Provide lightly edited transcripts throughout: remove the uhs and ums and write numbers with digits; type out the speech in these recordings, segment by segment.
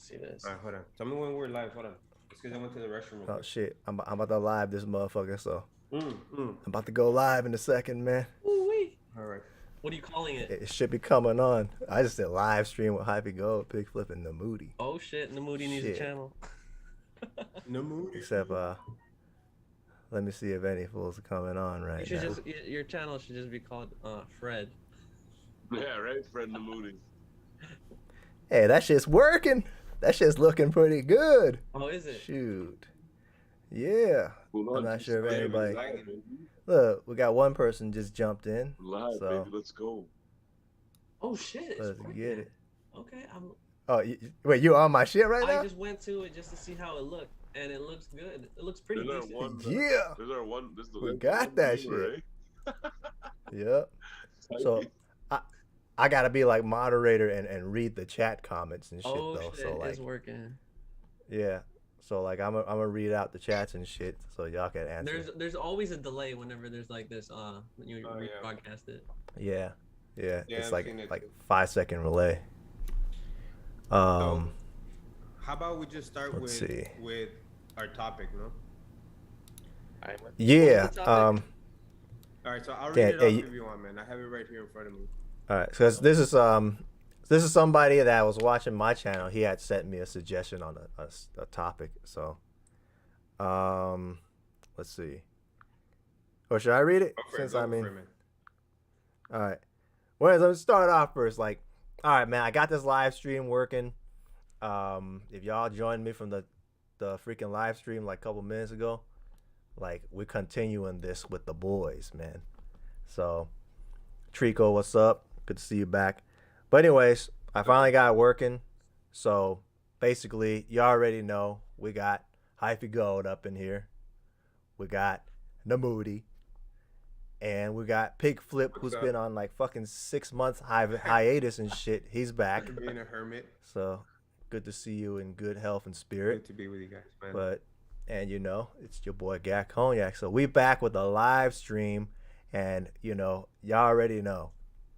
see this. All right, hold on. Tell me when we're live. Hold on. It's because I went to the restroom. Oh shit, I'm about to live this motherfucker, so I'm I'm about to go live in a second, man. Ooh-wee. All right. What are you calling it? It should be coming on. I just did live stream with Hyphy Gold, Pickflip and Namudi. Oh shit, Namudi needs a channel. Namudi. Except let me see if any fools are coming on right now. Your channel should just be called Fred. Yeah, right, Fred Namudi. Hey, that shit's working. That shit's looking pretty good. Oh, is it? Shoot. Yeah. Well, I'm not sure if anybody. Live, Look, we got one person just jumped in. so baby, let's go. Oh shit. Let's get it. Okay, Oh, wait, you on my shit right now? I just went to it just to see how it looked, and it looks good. It looks pretty decent. Yeah. There's our one. This is the we got that shit. Yep. So I gotta be like moderator and read the chat comments and shit though. Shit, so like it's working. Yeah. So like I'm gonna read out the chats and shit so y'all can answer. There's always a delay whenever there's like this when you broadcast it. Yeah. It's I've like seen it 5-second relay. So, how about we just start let's see. with our topic, no? Yeah. All right, so I'll read it off if you want, man. I have it right here in front of me. All right, because this is somebody that was watching my channel. He had sent me a suggestion on a topic. So, let's see. Or should I read it? All right. Well, let's start off first. Like, all right, man, I got this live stream working. If y'all joined me from the freaking live stream like a couple minutes ago, like we're continuing this with the boys, man. So, Trico, what's up? Good to see you back. But anyways, I finally got it working. So basically, you already know we got Hyphy Gold up in here. We got Namudi. And we got Pickflip, who's been on like fucking 6 months hiatus and shit. He's back. Being a hermit. So good to see you in good health and spirit. Good to be with you guys, man. But and you know, it's your boy Gak Cognac. So we back with a live stream, and you know, y'all already know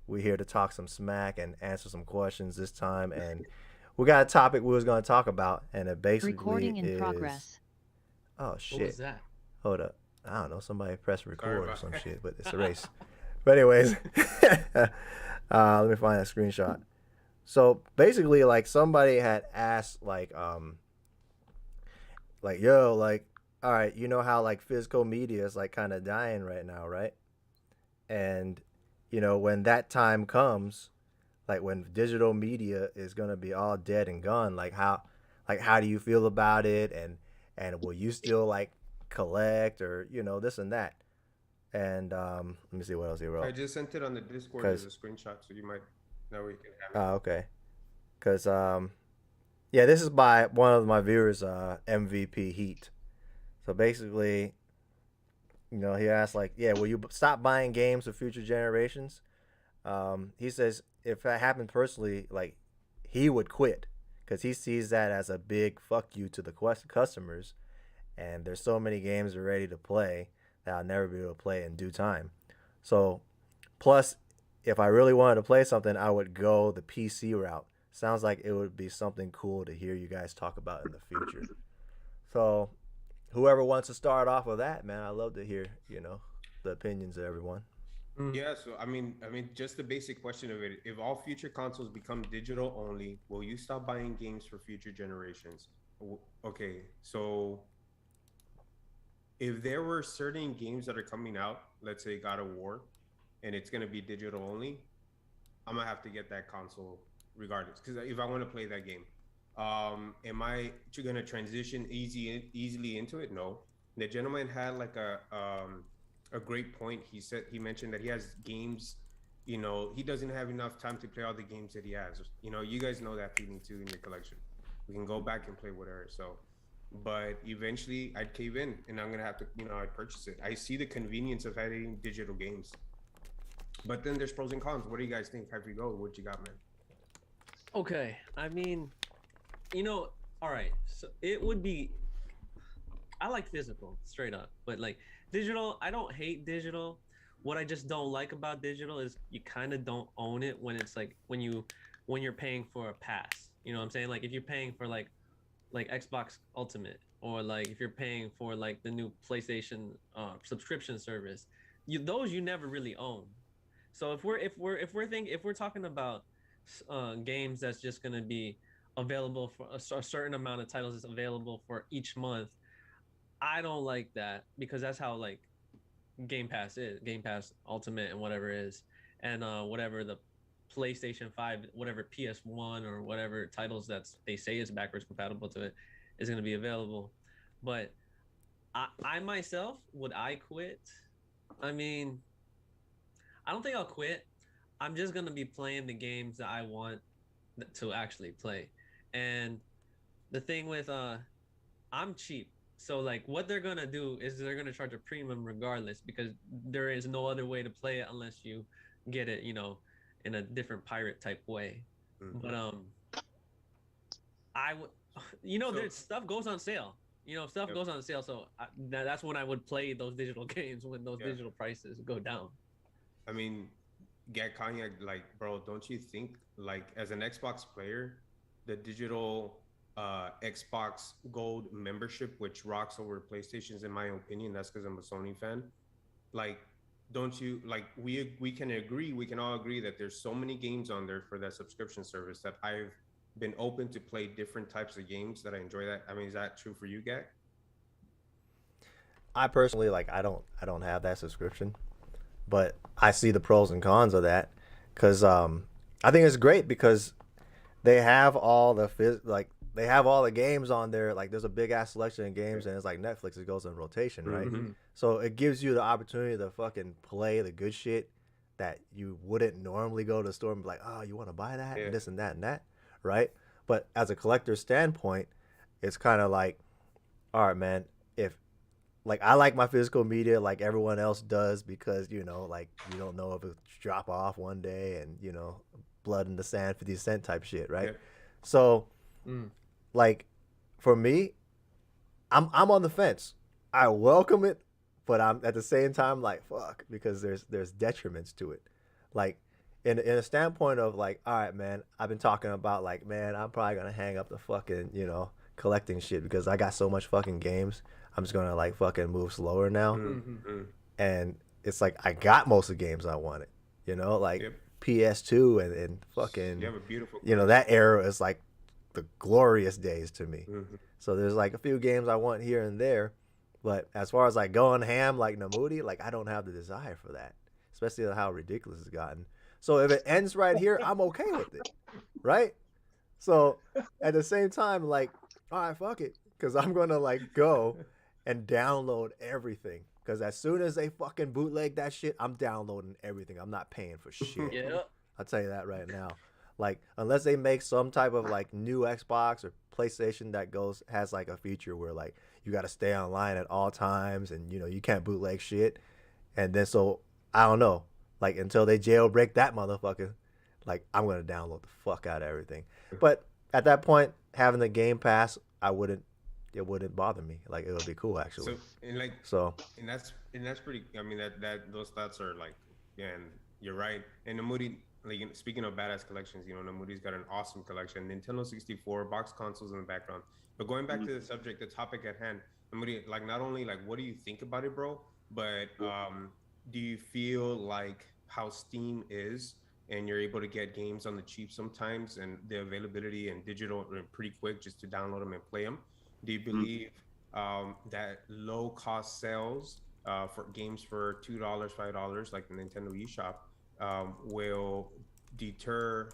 we're here to talk some smack and answer some questions this time. And we got a topic we was gonna talk about, and it basically recording in progress. Oh shit! What was that? Hold up. I don't know. Somebody pressed record or some shit, but it's a race. But anyways, let me find that screenshot. So basically, like somebody had asked, like yo, like, all right, you know how like physical media is like kind of dying right now, right? And you know when that time comes, like when digital media is gonna be all dead and gone, like how do you feel about it? And will you still like collect or you know this and that? And let me see what else he wrote. I just sent it on the Discord as a screenshot, so you might know we can have it. Okay. Because yeah, this is by one of my viewers, MVP Heat. So basically, you know, he asked like, yeah, will you stop buying games for future generations? He says if that happened personally, like he would quit because he sees that as a big fuck you to the customers. And there's so many games ready to play that I'll never be able to play in due time. So, plus, if I really wanted to play something, I would go the PC route. Sounds like it would be something cool to hear you guys talk about in the future. So, whoever wants to start off with that, man, I'd love to hear, you know, the opinions of everyone. Yeah, so I mean, just the basic question of it: if all future consoles become digital only, will you stop buying games for future generations? Okay, so if there were certain games that are coming out, let's say God of War, and it's gonna be digital only, I'm gonna have to get that console regardless. Because if I want to play that game, am I gonna transition easily into it? No. The gentleman had like a great point. He mentioned that he has games. You know, he doesn't have enough time to play all the games that he has. You know, you guys know that feeling too in your collection. We can go back and play whatever. So. But eventually I'd cave in and I'm gonna have to, you know, I'd purchase it. I see the convenience of having digital games, but then there's pros and cons. What do you guys think? Hyphy Gold, what you got, man? Okay, I mean, you know, all right, so it would be, I like physical straight up, but like digital, I don't hate digital. What I just don't like about digital is you kind of don't own it when it's like when you're paying for a pass. You know what I'm saying? Like if you're paying for like Xbox Ultimate, or like if you're paying for like the new PlayStation subscription service, you never really own. So if we're talking about games that's just gonna be available for a certain amount of titles is available for each month, I don't like that, because that's how like Game Pass Ultimate and whatever is, and whatever the PlayStation 5, whatever PS1 or whatever titles that they say is backwards compatible to it is going to be available. But I myself, would I quit? I mean, I don't think I'll quit. I'm just going to be playing the games that I want to actually play. And the thing with I'm cheap. So like what they're gonna do is they're gonna charge a premium regardless, because there is no other way to play it unless you get it, in a different pirate type way. But I would, there's stuff goes on sale. Stuff goes on sale. So that's when I would play those digital games, when those digital prices go down. I mean, get Kanye, like, bro, don't you think, like, as an Xbox player, the digital Xbox Gold membership, which rocks over PlayStations, in my opinion, that's because I'm a Sony fan. Like, don't you, like, we can all agree that there's so many games on there for that subscription service that I've been open to play different types of games that I enjoy. That, I mean, is that true for you, Gak? I personally, like, I don't have that subscription, but I see the pros and cons of that, because I think it's great because they have all they have all the games on there. Like, there's a big ass selection of games, and it's like Netflix, it goes in rotation, right? So it gives you the opportunity to fucking play the good shit that you wouldn't normally go to the store and be like, oh, you want to buy that and this and that, right? But as a collector standpoint, it's kind of like, all right, man, if like I like my physical media like everyone else does, because like you don't know if it'll drop off one day, and blood in the sand 50 cent type shit, right? So like for me, I'm on the fence. I welcome it, but I'm at the same time like fuck, because there's detriments to it. Like in a standpoint of like, all right, man, I've been talking about like, man, I'm probably gonna hang up the fucking collecting shit because I got so much fucking games. I'm just gonna like fucking move slower now. And it's like I got most of the games I wanted, like PS2 and fucking, you have a beautiful that era is like the glorious days to me. So there's like a few games I want here and there, but as far as like going ham like Namudi, like I don't have the desire for that, especially how ridiculous it's gotten. So if it ends right here, I'm okay with it, right? So at the same time, like, all right, fuck it, because I'm gonna like go and download everything. Because as soon as they fucking bootleg that shit, I'm downloading everything. I'm not paying for shit. Yeah. I'll tell you that right now. Like, unless they make some type of like new Xbox or PlayStation that has like a feature where like you got to stay online at all times, and you can't bootleg shit. And then so I don't know, like until they jailbreak that motherfucker, like I'm gonna download the fuck out of everything. But at that point, having the Game Pass, it wouldn't bother me. Like it would be cool actually. And that's pretty. I mean that those thoughts are like, and you're right. And Namudi, like speaking of badass collections, Namudi's got an awesome collection. Nintendo 64 box consoles in the background. But going back to the subject, the topic at hand, Namudi, like not only like what do you think about it, bro? But do you feel like how Steam is, and you're able to get games on the cheap sometimes, and the availability and digital are pretty quick just to download them and play them? Do you believe that low cost sales for games for $2, $5, like the Nintendo eShop, will deter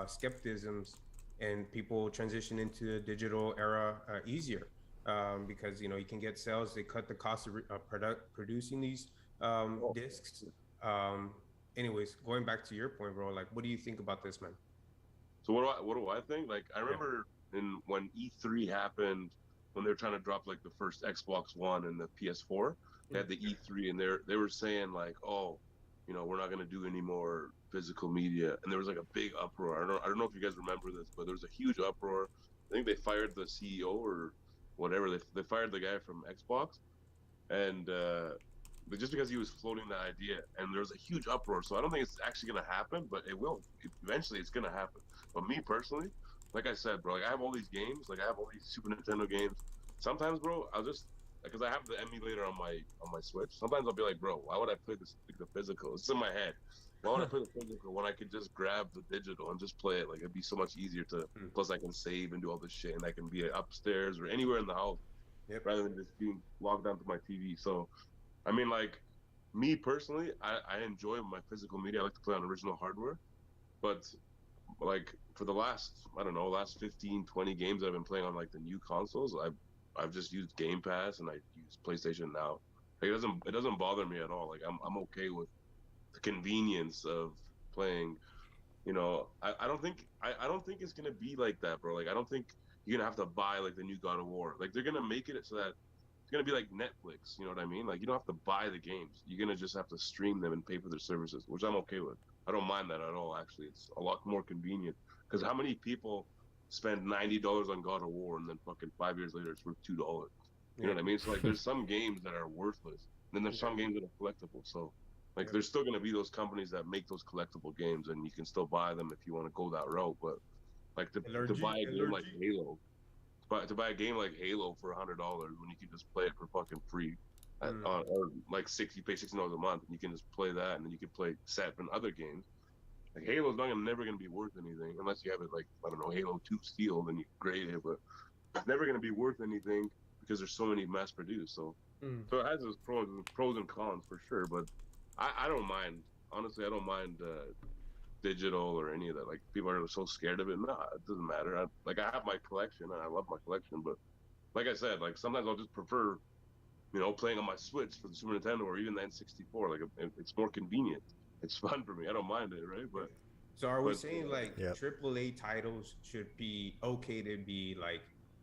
skepticisms and people transition into the digital era easier? Because you can get sales, they cut the cost of producing these discs. Anyways, going back to your point, bro, like what do you think about this, man? So what do I think? Like I remember when E3 happened, when they were trying to drop like the first Xbox One and the PS4, they had the E3, and they were saying like, oh, we're not gonna do any more physical media, and there was like a big uproar. I don't know if you guys remember this, but there was a huge uproar. I think they fired the CEO or whatever. They fired the guy from Xbox, and just because he was floating the idea, and there was a huge uproar. So I don't think it's actually gonna happen, but it will. Eventually, it's gonna happen. But me personally, like I said, bro, like I have all these games, like I have all these Super Nintendo games. Sometimes, bro, I'll just because I have the emulator on my Switch. Sometimes I'll be like, bro, why would I play this like, the physical? It's in my head. Why would I play the physical when I could just grab the digital and just play it? Like it'd be so much easier to. Plus, I can save and do all this shit, and I can be upstairs or anywhere in the house Yep. rather than just being logged onto my TV. So, I mean, like me personally, I enjoy my physical media. I like to play on original hardware, but like for the last I don't know last 15 20 games I've been playing on like the new consoles, I've just used Game Pass and I use PlayStation Now. Like it doesn't bother me at all. Like I'm okay with the convenience of playing. You know, I don't think it's gonna be like that, bro. Like I don't think you're gonna have to buy like the new God of War. Like they're gonna make it so that it's gonna be like Netflix. You know what I mean? Like you don't have to buy the games. You're gonna just have to stream them and pay for their services, which I'm okay with. I don't mind that at all. Actually, it's a lot more convenient. Because how many people spend $90 on God of War and then fucking 5 years later it's worth $2? You know what I mean? So like, there's some games that are worthless, and then there's some games that are collectible. So like, there's still gonna be those companies that make those collectible games, and you can still buy them if you want to go that route. But like to buy a game like Halo, but to buy a game like Halo for $100 when you can just play it for fucking free, or like you pay $60 a month and you can just play that, and then you can play 7 other games. Like Halo's never gonna be worth anything unless you have it like I don't know Halo 2 Steel, then you grade it, but it's never gonna be worth anything because there's so many mass produced. So so it has its pros and cons for sure, but I don't mind. Honestly, I don't mind digital or any of that. Like people are so scared of it. Nah, it doesn't matter. I have my collection and I love my collection, but like I said, like sometimes I'll just prefer, playing on my Switch for the Super Nintendo or even the N64. Like it's more convenient. It's fun for me. I don't mind it, right? But so are we saying like Yep. AAA titles should be okay to be like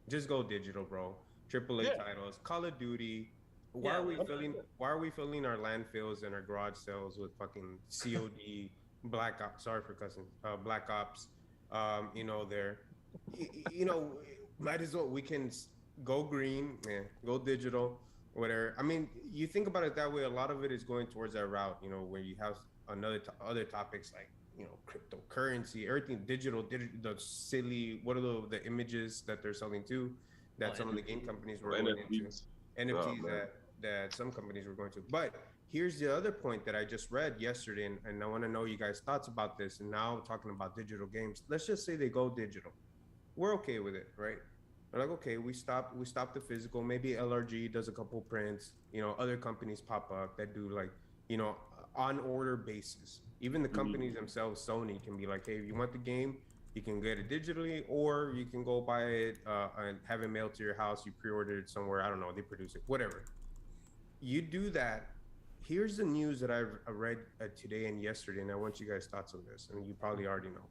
just go digital, bro? AAA titles, Call of Duty. Why are we filling our landfills and our garage sales with fucking COD, Black Ops? Sorry for cussing. Black Ops. There. Might as well we can go green, go digital, whatever. I mean, you think about it that way. A lot of it is going towards that route. Where you have other topics like cryptocurrency, everything digital, the silly. What are the images that they're selling to? That some of the game companies were going into. NFTs that some companies were going to. But here's the other point that I just read yesterday, and I want to know you guys' thoughts about this. And now talking about digital games, let's just say they go digital. We're okay with it, right? We're like, okay, we stop the physical. Maybe LRG does a couple prints. Other companies pop up that do like, on order basis. Even the companies themselves, Sony, can be like, hey, if you want the game, you can get it digitally, or you can go buy it and have it mailed to your house. You pre-ordered it somewhere. I don't know. They produce it, whatever. You do that. Here's the news that I read today and yesterday, and I want you guys' thoughts on this, and you probably already know.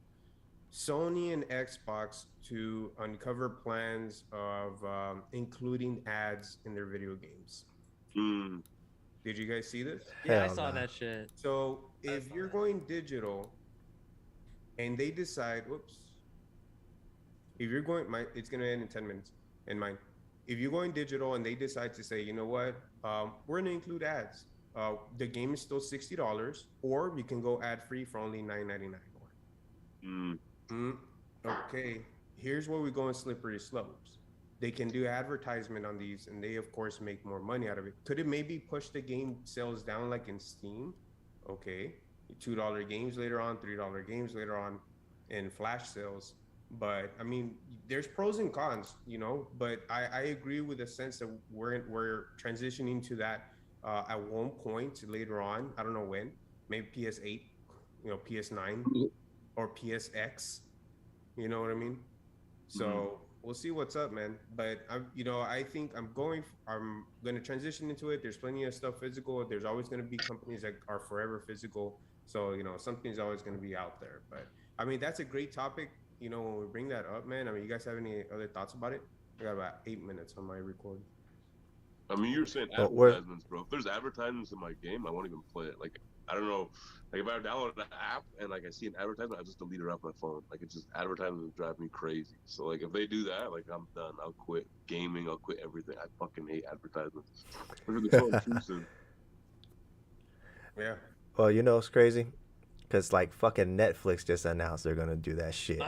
Sony and Xbox to uncover plans of including ads in their video games. Did you guys see this? Yeah, I saw that shit. So if you're going digital and they decide, if you're going, it's going to end in 10 minutes in mine. If you're going digital and they decide to say, you know what, we're going to include ads. The game is still $60, or you can go ad free for only $9.99 more. Okay, here's where we go in slippery slopes. They can do advertisement on these, and they of course make more money out of it. Could it maybe push the game sales down like in Steam? Okay, $2 games later on, $3 games later on in flash sales. But I mean, there's pros and cons, but I agree with the sense that we're transitioning to that at one point later on. I don't know when, maybe PS8, PS9 or PSX, you know what I mean? So we'll see what's up, man. But I think I'm going to transition into it. There's plenty of stuff physical. There's always going to be companies that are forever physical. So, something's always going to be out there. But I mean, that's a great topic. When we bring that up, man, I mean, you guys have any other thoughts about it? I got about 8 minutes on my record. I mean, you're saying advertisements, bro. If there's advertisements in my game, I won't even play it. Like, I don't know. Like, if I download an app and, like, I see an advertisement, I just delete it off my phone. Like, it's just advertisements drive me crazy. So, like, if they do that, like, I'm done. I'll quit gaming. I'll quit everything. I fucking hate advertisements. They're so intrusive. Yeah. Well, it's crazy. Because, like, fucking Netflix just announced they're going to do that shit.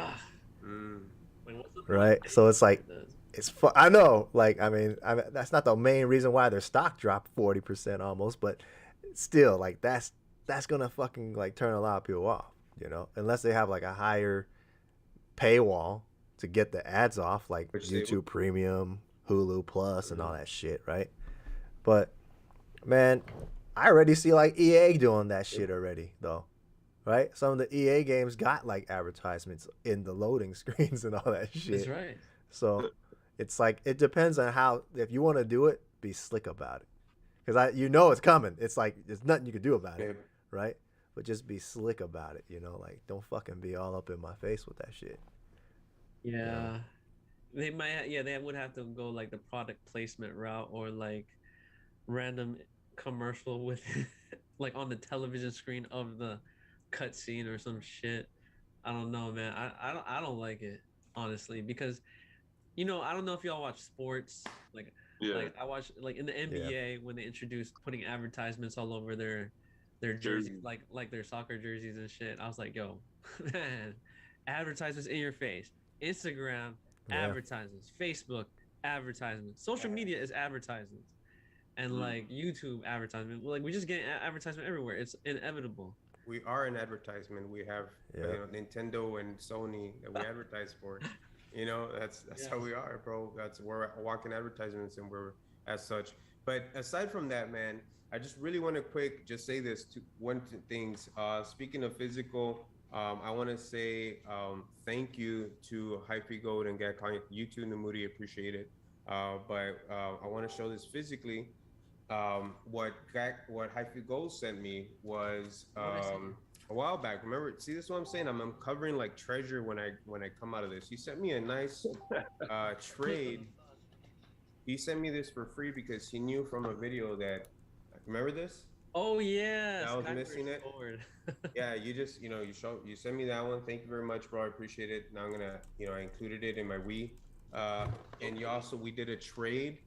right? So it's like, It does. I know, like, I mean, that's not the main reason why their stock dropped 40% almost, but still, like, that's gonna fucking like turn a lot of people off, you know, unless they have like a higher paywall to get the ads off, like Which they YouTube Premium, Hulu Plus, and all that shit, right? But man, I already see like EA doing that shit already, though, right? Some of the EA games got like advertisements in the loading screens and all that shit. That's right. So it's like it depends on how. If you want to do it, be slick about it, because you know it's coming. It's like there's nothing you can do about it, right? But just be slick about it, you know. Like don't fucking be all up in my face with that shit. Yeah. They might, yeah, they would have to go like the product placement route or like random commercial with like on the television screen of the cutscene or some shit. I don't know, man. I don't like it honestly because I don't know if y'all watch sports. Like Yeah. like I watch like in the NBA when they introduced putting advertisements all over their jerseys, like their soccer jerseys and shit. I was like, yo, man, advertisements in your face. Instagram advertisements, Facebook advertisements, social media is advertisements, and like YouTube advertisement. Like we just get advertisement everywhere. It's inevitable. We are an advertisement. We have Nintendo and Sony that we advertise for. You know, that's how we are, bro. We're walking advertisements, and we're as such. But aside from that, man, I just really want to just say this one things. Speaking of physical, I want to say thank you to Hyphy Gold and Gakon. You too, Namudi, appreciate it. But I want to show this physically. What Hyphy Gold sent me was a while back. Remember, see this is what I'm saying? I'm uncovering like treasure when I come out of this. He sent me a nice trade. He sent me this for free because he knew from a video that, remember this? Oh yeah, I was missing it. Yeah, you sent me that one. Thank you very much, bro. I appreciate it. Now I'm gonna, I included it in my Wii. And we did a trade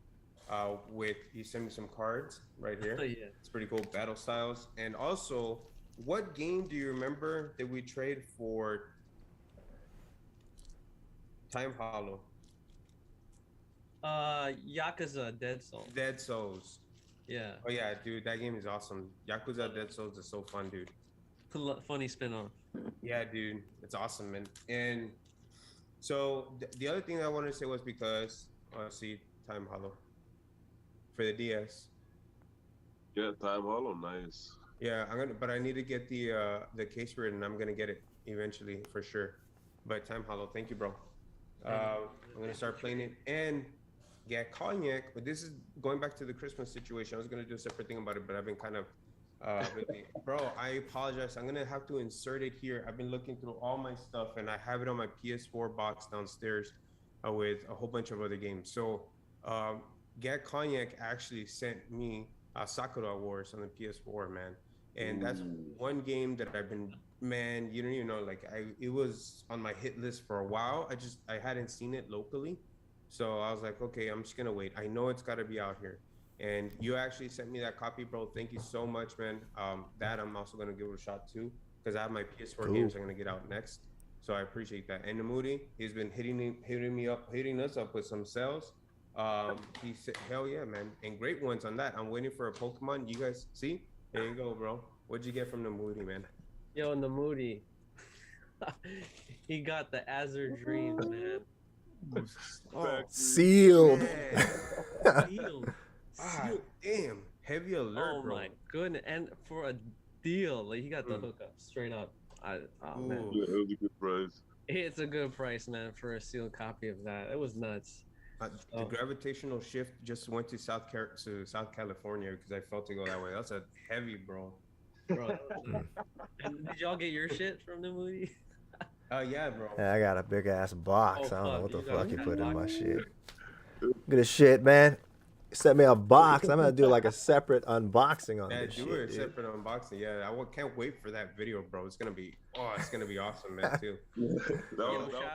he sent me some cards right here. Oh, yeah. It's pretty cool, battle styles. And also, what game do you remember that we trade for Time Hollow? Yakuza Dead Souls. Dead Souls. Yeah. Oh yeah, dude, that game is awesome. Yakuza Dead Souls is so fun, dude. Funny spin-off. Yeah, dude, it's awesome, man. And so the other thing I wanted to say was because see Time Hollow for the DS. Yeah, Time Hollow, nice. Yeah, but I need to get the case for it, and I'm gonna get it eventually for sure. But Time Hollow, thank you, bro. I'm gonna start playing it and get cognac. But this is going back to the Christmas situation. I was gonna do a separate thing about it, but I've been kind of busy. Bro, I apologize. I'm gonna have to insert it here. I've been looking through all my stuff, and I have it on my PS4 box downstairs with a whole bunch of other games. So, Get Cognac actually sent me Sakura Wars on the PS4, man. And that's one game that I've been, man, you don't even know, like it was on my hit list for a while. I hadn't seen it locally. So I was like, okay, I'm just gonna wait. I know it's gotta be out here. And you actually sent me that copy, bro. Thank you so much, man. That I'm also gonna give it a shot too, because I have my PS4 games I'm gonna get out next. So I appreciate that. And Namudi, he's been hitting us up with some sales. He said, hell yeah, man, and great ones on that. I'm waiting for a Pokemon. You guys see? There you go, bro. What'd you get from Namudi, man? Yo, Namudi. He got the Azure Dreams, man. Sealed. Sealed. Damn. Heavy alert, Oh bro. my goodness. And for a deal, like he got the hookup straight up. Man. Yeah, it was a good price. It's a good price, man, for a sealed copy of that. It was nuts. The gravitational shift just went to South California because I felt to go that way. That's a heavy, bro. And did y'all get your shit from the movie? Yeah, bro. Yeah, I got a big ass box. I don't know what the fuck you you put in my box? shit. Look at this shit, man. Sent me a box. I'm gonna do like a separate unboxing on this shit. A separate unboxing. Yeah, I can't wait for that video, bro. It's gonna be awesome, man. Too.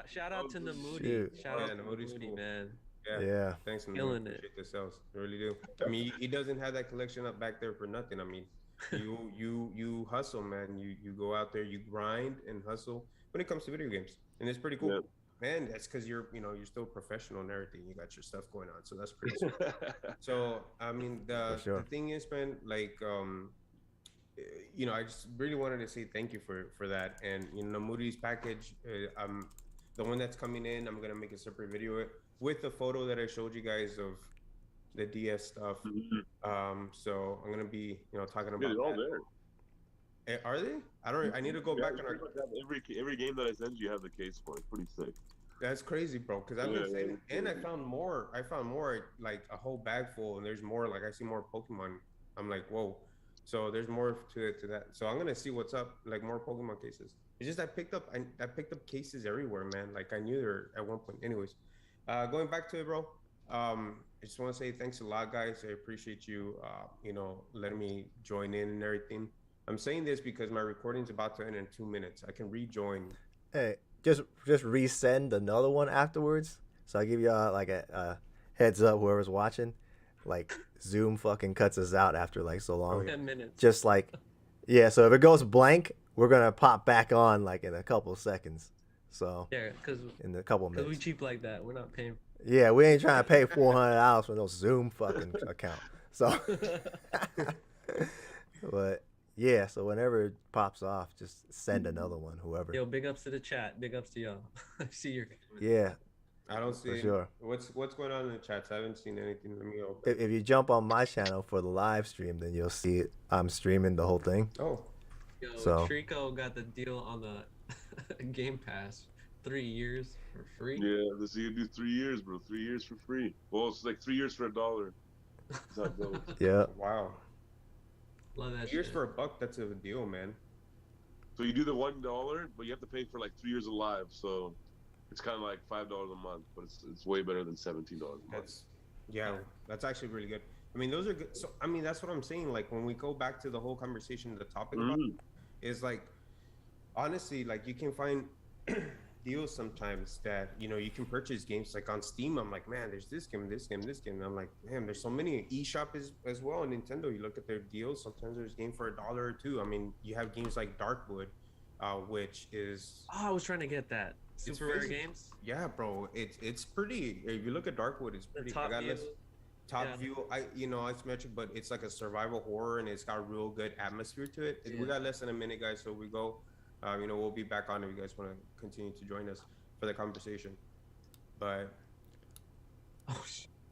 Shout out to Namudi. Shout out to Namudi's Namudi, cool. man. Yeah. Thanks, Namudi. Killing it. Appreciate the sales. I really do. I mean, he doesn't have that collection up back there for nothing. I mean, you hustle, man. You go out there, you grind and hustle when it comes to video games, and it's pretty cool. Man, that's because you're still professional and everything. You got your stuff going on, so that's pretty sweet. So I mean, For sure. the thing is, man, like I just really wanted to say thank you for that. And Namudi's package, the one that's coming in, I'm gonna make a separate video with the photo that I showed you guys of the DS stuff. So I'm gonna be talking about they're all that. there. Are they? I don't. I need to go back and every game that I send you have the case for. It's pretty sick. That's crazy, bro. Because I've been saying, and I found more. I found more, like a whole bag full, and there's more. Like I see more Pokemon. I'm like, whoa. So there's more to that. So I'm gonna see what's up. Like more Pokemon cases. It's just I picked up cases everywhere, man. Like I knew there at one point. Anyways, going back to it, bro. I just want to say thanks a lot, guys. I appreciate you. Letting me join in and everything. I'm saying this because my recording's about to end in 2 minutes. I can rejoin. Hey, just resend another one afterwards. So I give y'all like a heads up, whoever's watching. Like Zoom fucking cuts us out after like so long. 10 minutes. Just like, yeah. So if it goes blank, we're gonna pop back on like in a couple of seconds. So yeah, because in a couple of minutes. we cheap like that. We're not paying. Yeah, we ain't trying to pay $400 for no Zoom fucking account. So, but. Yeah, so whenever it pops off, just send another one, whoever. Yo, big ups to the chat. Big ups to y'all. I see your. Yeah. I don't see. For sure. What's going on in the chats? I haven't seen anything. Let me open. If you jump on my channel for the live stream, then you'll see it. I'm streaming the whole thing. Oh. Yo, so. Trico got the deal on the Game Pass. 3 years for free. Yeah, this you do 3 years, bro. 3 years for free. Well, it's like 3 years for $1. That's how it goes. Yeah. Wow. Love that. Years shit. for $1, that's a deal, man. So you do the $1, but you have to pay for like 3 years of live. So it's kind of like $5 a month, but it's way better than $17 a month. That's actually really good. I mean, those are good. So I mean, that's what I'm saying. Like when we go back to the whole conversation, the topic about it, is like, honestly, like you can find deals sometimes that you can purchase games like on Steam. I'm like, man, there's this game, this game, this game. And I'm like, damn, there's so many. eShop as well. And Nintendo, you look at their deals. Sometimes there's game for $1 or $2. I mean, you have games like Darkwood, which is. Oh, I was trying to get that. Super rare games. Yeah, bro, it's pretty. If you look at Darkwood, it's pretty. Top view. It's metric, but it's like a survival horror, and it's got real good atmosphere to it. We got less than a minute, guys, so we go. We'll be back on if you guys want to continue to join us for the conversation. But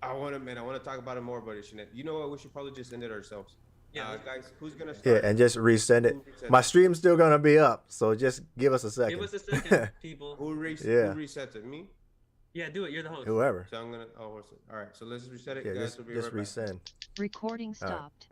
I want to talk about it more, but you know what? We should probably just end it ourselves. Yeah, guys, who's gonna start? Yeah, and just resend it. My stream's still gonna be up, so just give us a second. Give us a second, people. Who resets it? Me? Yeah, do it. You're the host. Whoever. So I'm gonna. All right. So let's reset it. Yeah, guys, just resend. Recording stopped.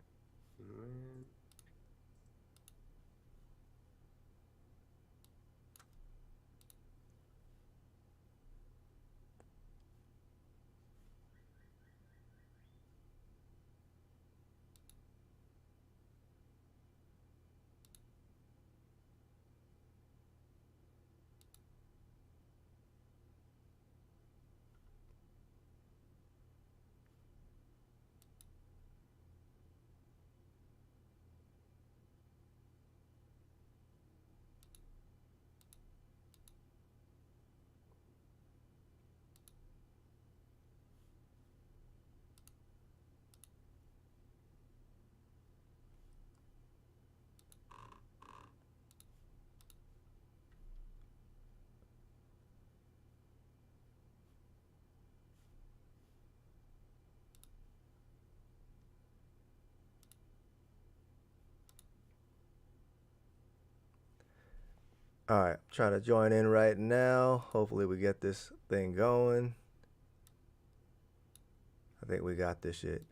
All right, trying to join in right now. Hopefully we get this thing going. I think we got this shit.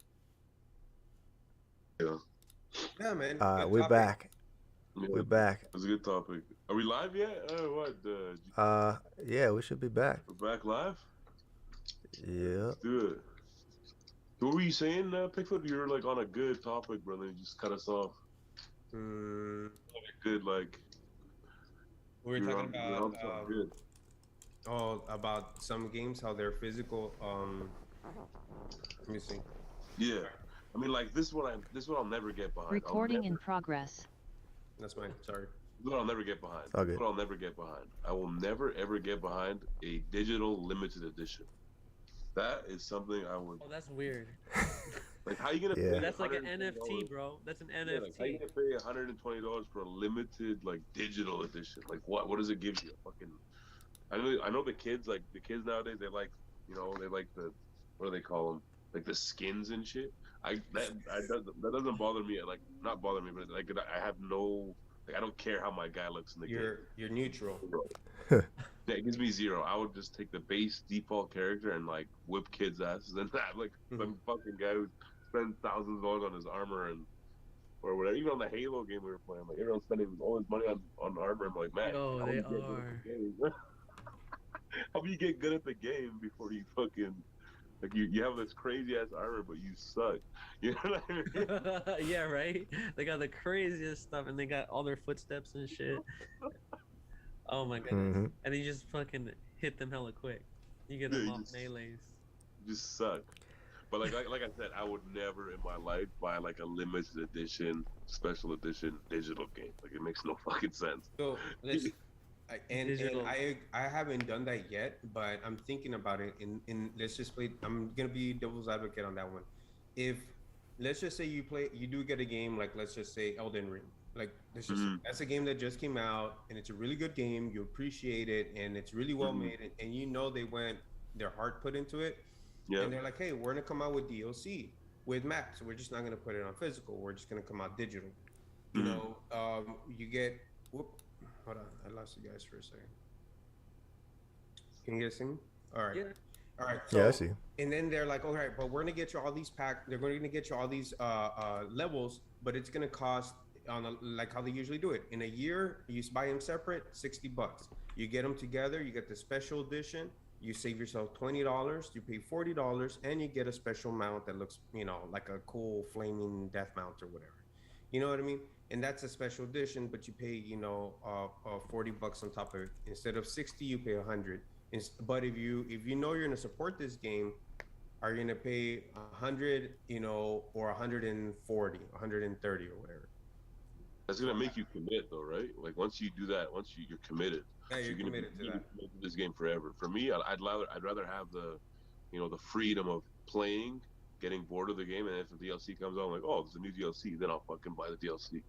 Yeah, man. We're back. Yeah, we're back. That's a good topic. Are we live yet? What? Yeah, we should be back. We're back live? Yeah. Let's do it. So what were you saying, Pickflip? You were like on a good topic, brother. You just cut us off. Good, like. We were talking about about some games, how they're physical. Let me see. Yeah, I mean, like this is what I'll never get behind. Recording in progress. That's mine. Sorry. what I'll never get behind. Okay. What I'll never get behind. I will never ever get behind a digital limited edition. That is something I would Oh, that's weird. like. How you gonna Yeah. pay? That's like an $120? NFT, bro. That's an Yeah, like, how you NFT. gonna pay $120 for a limited like digital edition? Like what? What does it give you? Fucking. I know the kids nowadays they like they like the what do they call them, like the skins and shit. That doesn't bother me. Like not bother me, but like I have no like I don't care how my guy looks in the game. You're neutral. Yeah, it gives me zero. I would just take the base default character and like whip kids' asses and have like some fucking guy who spends thousands of dollars on his armor and or whatever. Even on the Halo game we were playing, like everyone's spending all his money on armor. I'm like, man, Yo, how they do you get good at the game? How do you get good at the game before you fucking like you have this crazy ass armor but you suck? You know what I mean? Yeah, right. They got the craziest stuff, and they got all their footsteps and shit. Oh my goodness! Mhm. And you just fucking hit them hella quick. You get Yeah, them you off just- melees. You just suck. But like I said, I would never in my life buy like a limited edition, special edition digital game. Like it makes no fucking sense. So let's and Digital. I haven't done that yet, but I'm thinking about it. In let's just play. I'm gonna be devil's advocate on that one. If let's just say you do get a game like let's just say Elden Ring. Like that's a game that just came out and it's a really good game. You appreciate it and it's really well made and you know they went their heart put into it. Yeah. And they're like, hey, we're gonna come out with DLC with maps. So we're just not gonna put it on physical. We're just gonna come out digital. You know, you get. Whoop, hold on, I lost you guys for a second. Can you guys see me? All right. Yeah. All right. So, Yeah, I see. And then they're like, all right, but we're gonna get you all these packs. They're going to get you all these levels, but it's gonna cost like how they usually do it. In a year, you buy them separate, $60. You get them together, you get the special edition. You save yourself $20, you pay $40, and you get a special mount that looks, like a cool flaming death mount or whatever. You know what I mean? And that's a special edition, but you pay, $40 on top of it. Instead of 60, you pay 100. But if you know you're gonna support this game, are you gonna pay 100, or 140, 130 or whatever? That's gonna make you commit though, right? Like once you do that, you're committed. Yeah, you're gonna committed to be that. committed to this game forever. For me, I'd rather have the freedom of playing, getting bored of the game, and if the DLC comes out, I'm like, oh, there's a new DLC, then I'll fucking buy the DLC.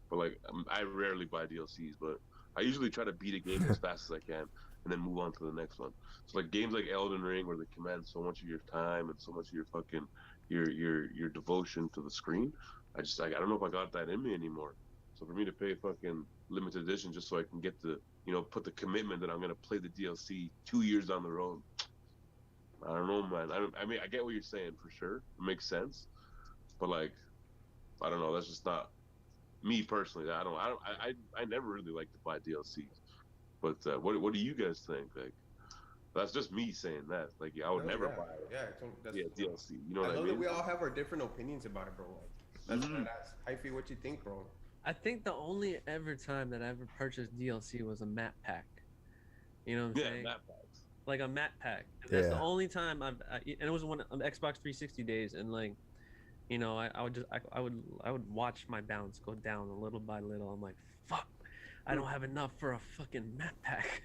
But like, I rarely buy DLCs, but I usually try to beat a game as fast as I can, and then move on to the next one. So like games like Elden Ring, where they command so much of your time and so much of your fucking your devotion to the screen, I don't know if I got that in me anymore. So for me to pay fucking limited edition just so I can get the put the commitment that I'm gonna play the DLC 2 years down the road. I don't know, man. I mean, I get what you're saying for sure. It makes sense, but like, I don't know. That's just not me personally. I never really like to buy DLCs. But what do you guys think? Like, that's just me saying that. Like, I would never buy it. Yeah, DLC. You know what I love mean? that we all have our different opinions about it, bro. Like, that's Hyphy, what you think, bro? I think the only ever time that I ever purchased DLC was a map pack. You know what I'm saying? Map packs. Like a map pack. And that's the Yeah. only time and it was one of Xbox 360 days, and like, I would watch my balance go down a little by little. I'm like, fuck, I don't have enough for a fucking map pack.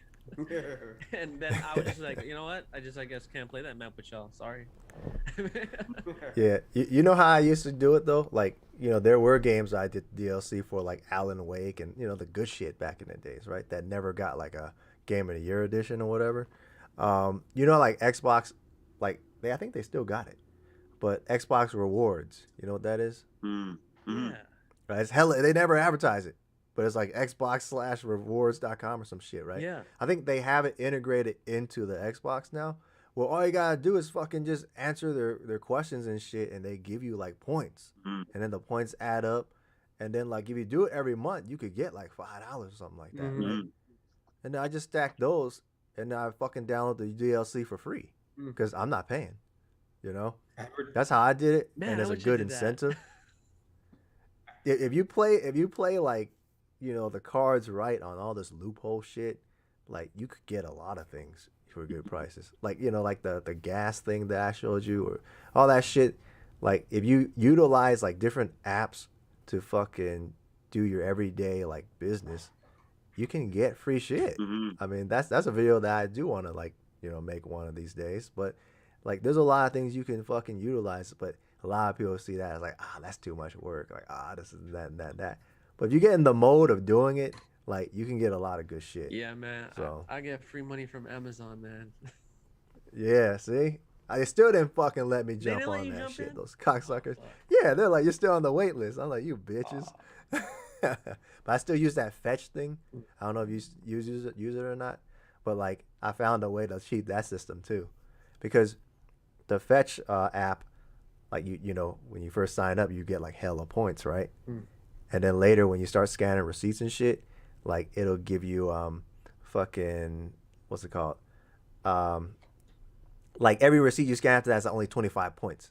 And then I was just like, you know what? I guess can't play that map with y'all. Sorry. Yeah, you know how I used to do it though. Like, there were games I did DLC for, like Alan Wake and the good shit back in the days, right? That never got like a Game of the Year edition or whatever. Like Xbox, like I think they still got it, but Xbox Rewards, you know what that is? Mm-hmm. Yeah. Right? It's hella. They never advertise it, but it's like Xbox/rewards.com or some shit, right? Yeah. I think they have it integrated into the Xbox now. Well, all you gotta do is fucking just answer their questions and shit, and they give you like points, and then the points add up, and then like if you do it every month, you could get like $5 or something like that, right? And then I just stack those, and then I fucking download the DLC for free because I'm not paying. That's how I did it, Man, and I it's a wish you good did that. incentive. If you play like the cards right on all this loophole shit, like you could get a lot of things for good prices. Like like the gas thing that I showed you, or all that shit. Like if you utilize like different apps to fucking do your everyday like business, you can get free shit. I mean, that's a video that I do want to like, make one of these days. But like, there's a lot of things you can fucking utilize, but a lot of people see that as like, that's too much work. Like, this is that and that. But if you get in the mode of doing it, like, you can get a lot of good shit. Yeah, man. So I get free money from Amazon, man. yeah, see, I still didn't fucking let me They jump didn't let on you that jump shit. in? Those cocksuckers. fuck. Yeah, they're like, you're still on the wait list. I'm like, you bitches. But I still use that fetch thing. I don't know if you use it or not, but like, I found a way to cheat that system too, because the fetch app, like when you first sign up, you get like hella points, right? And then later when you start scanning receipts and shit, like it'll give you fucking, what's it called? Like every receipt you scan after that's only 25 points,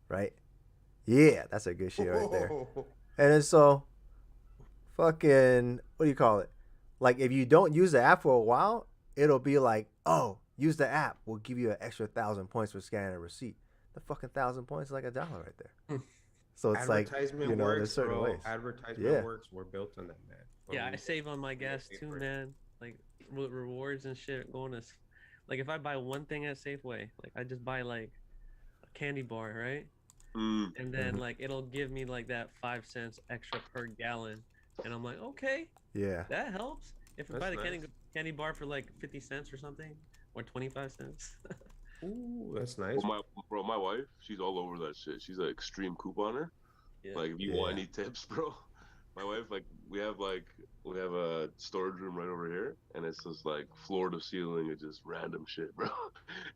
right? Yeah, that's a good shit right there. And then so fucking, what do you call it? Like if you don't use the app for a while, it'll be like, oh, use the app. We'll give you an extra 1,000 points for scanning a receipt. The fucking 1,000 points is like $1 right there. So it's like, Advertisement there's works, certain bro. ways. Advertisement works. We're built on that, man. Yeah, I save on my gas too, man. Like with rewards and shit going to, like if I buy one thing at Safeway, like I just buy like a candy bar, right? And then like it'll give me like that 5 cents extra per gallon, and I'm like, okay, Yeah. that helps. If I buy the nice. candy bar for like 50 cents or something, or 25 cents. Ooh, that's nice. Well, my wife, she's all over that shit. She's an extreme couponer. Yeah. Like, if you want any tips, bro, my wife, like, we have a storage room right over here, and it's just like floor to ceiling, it's just random shit, bro.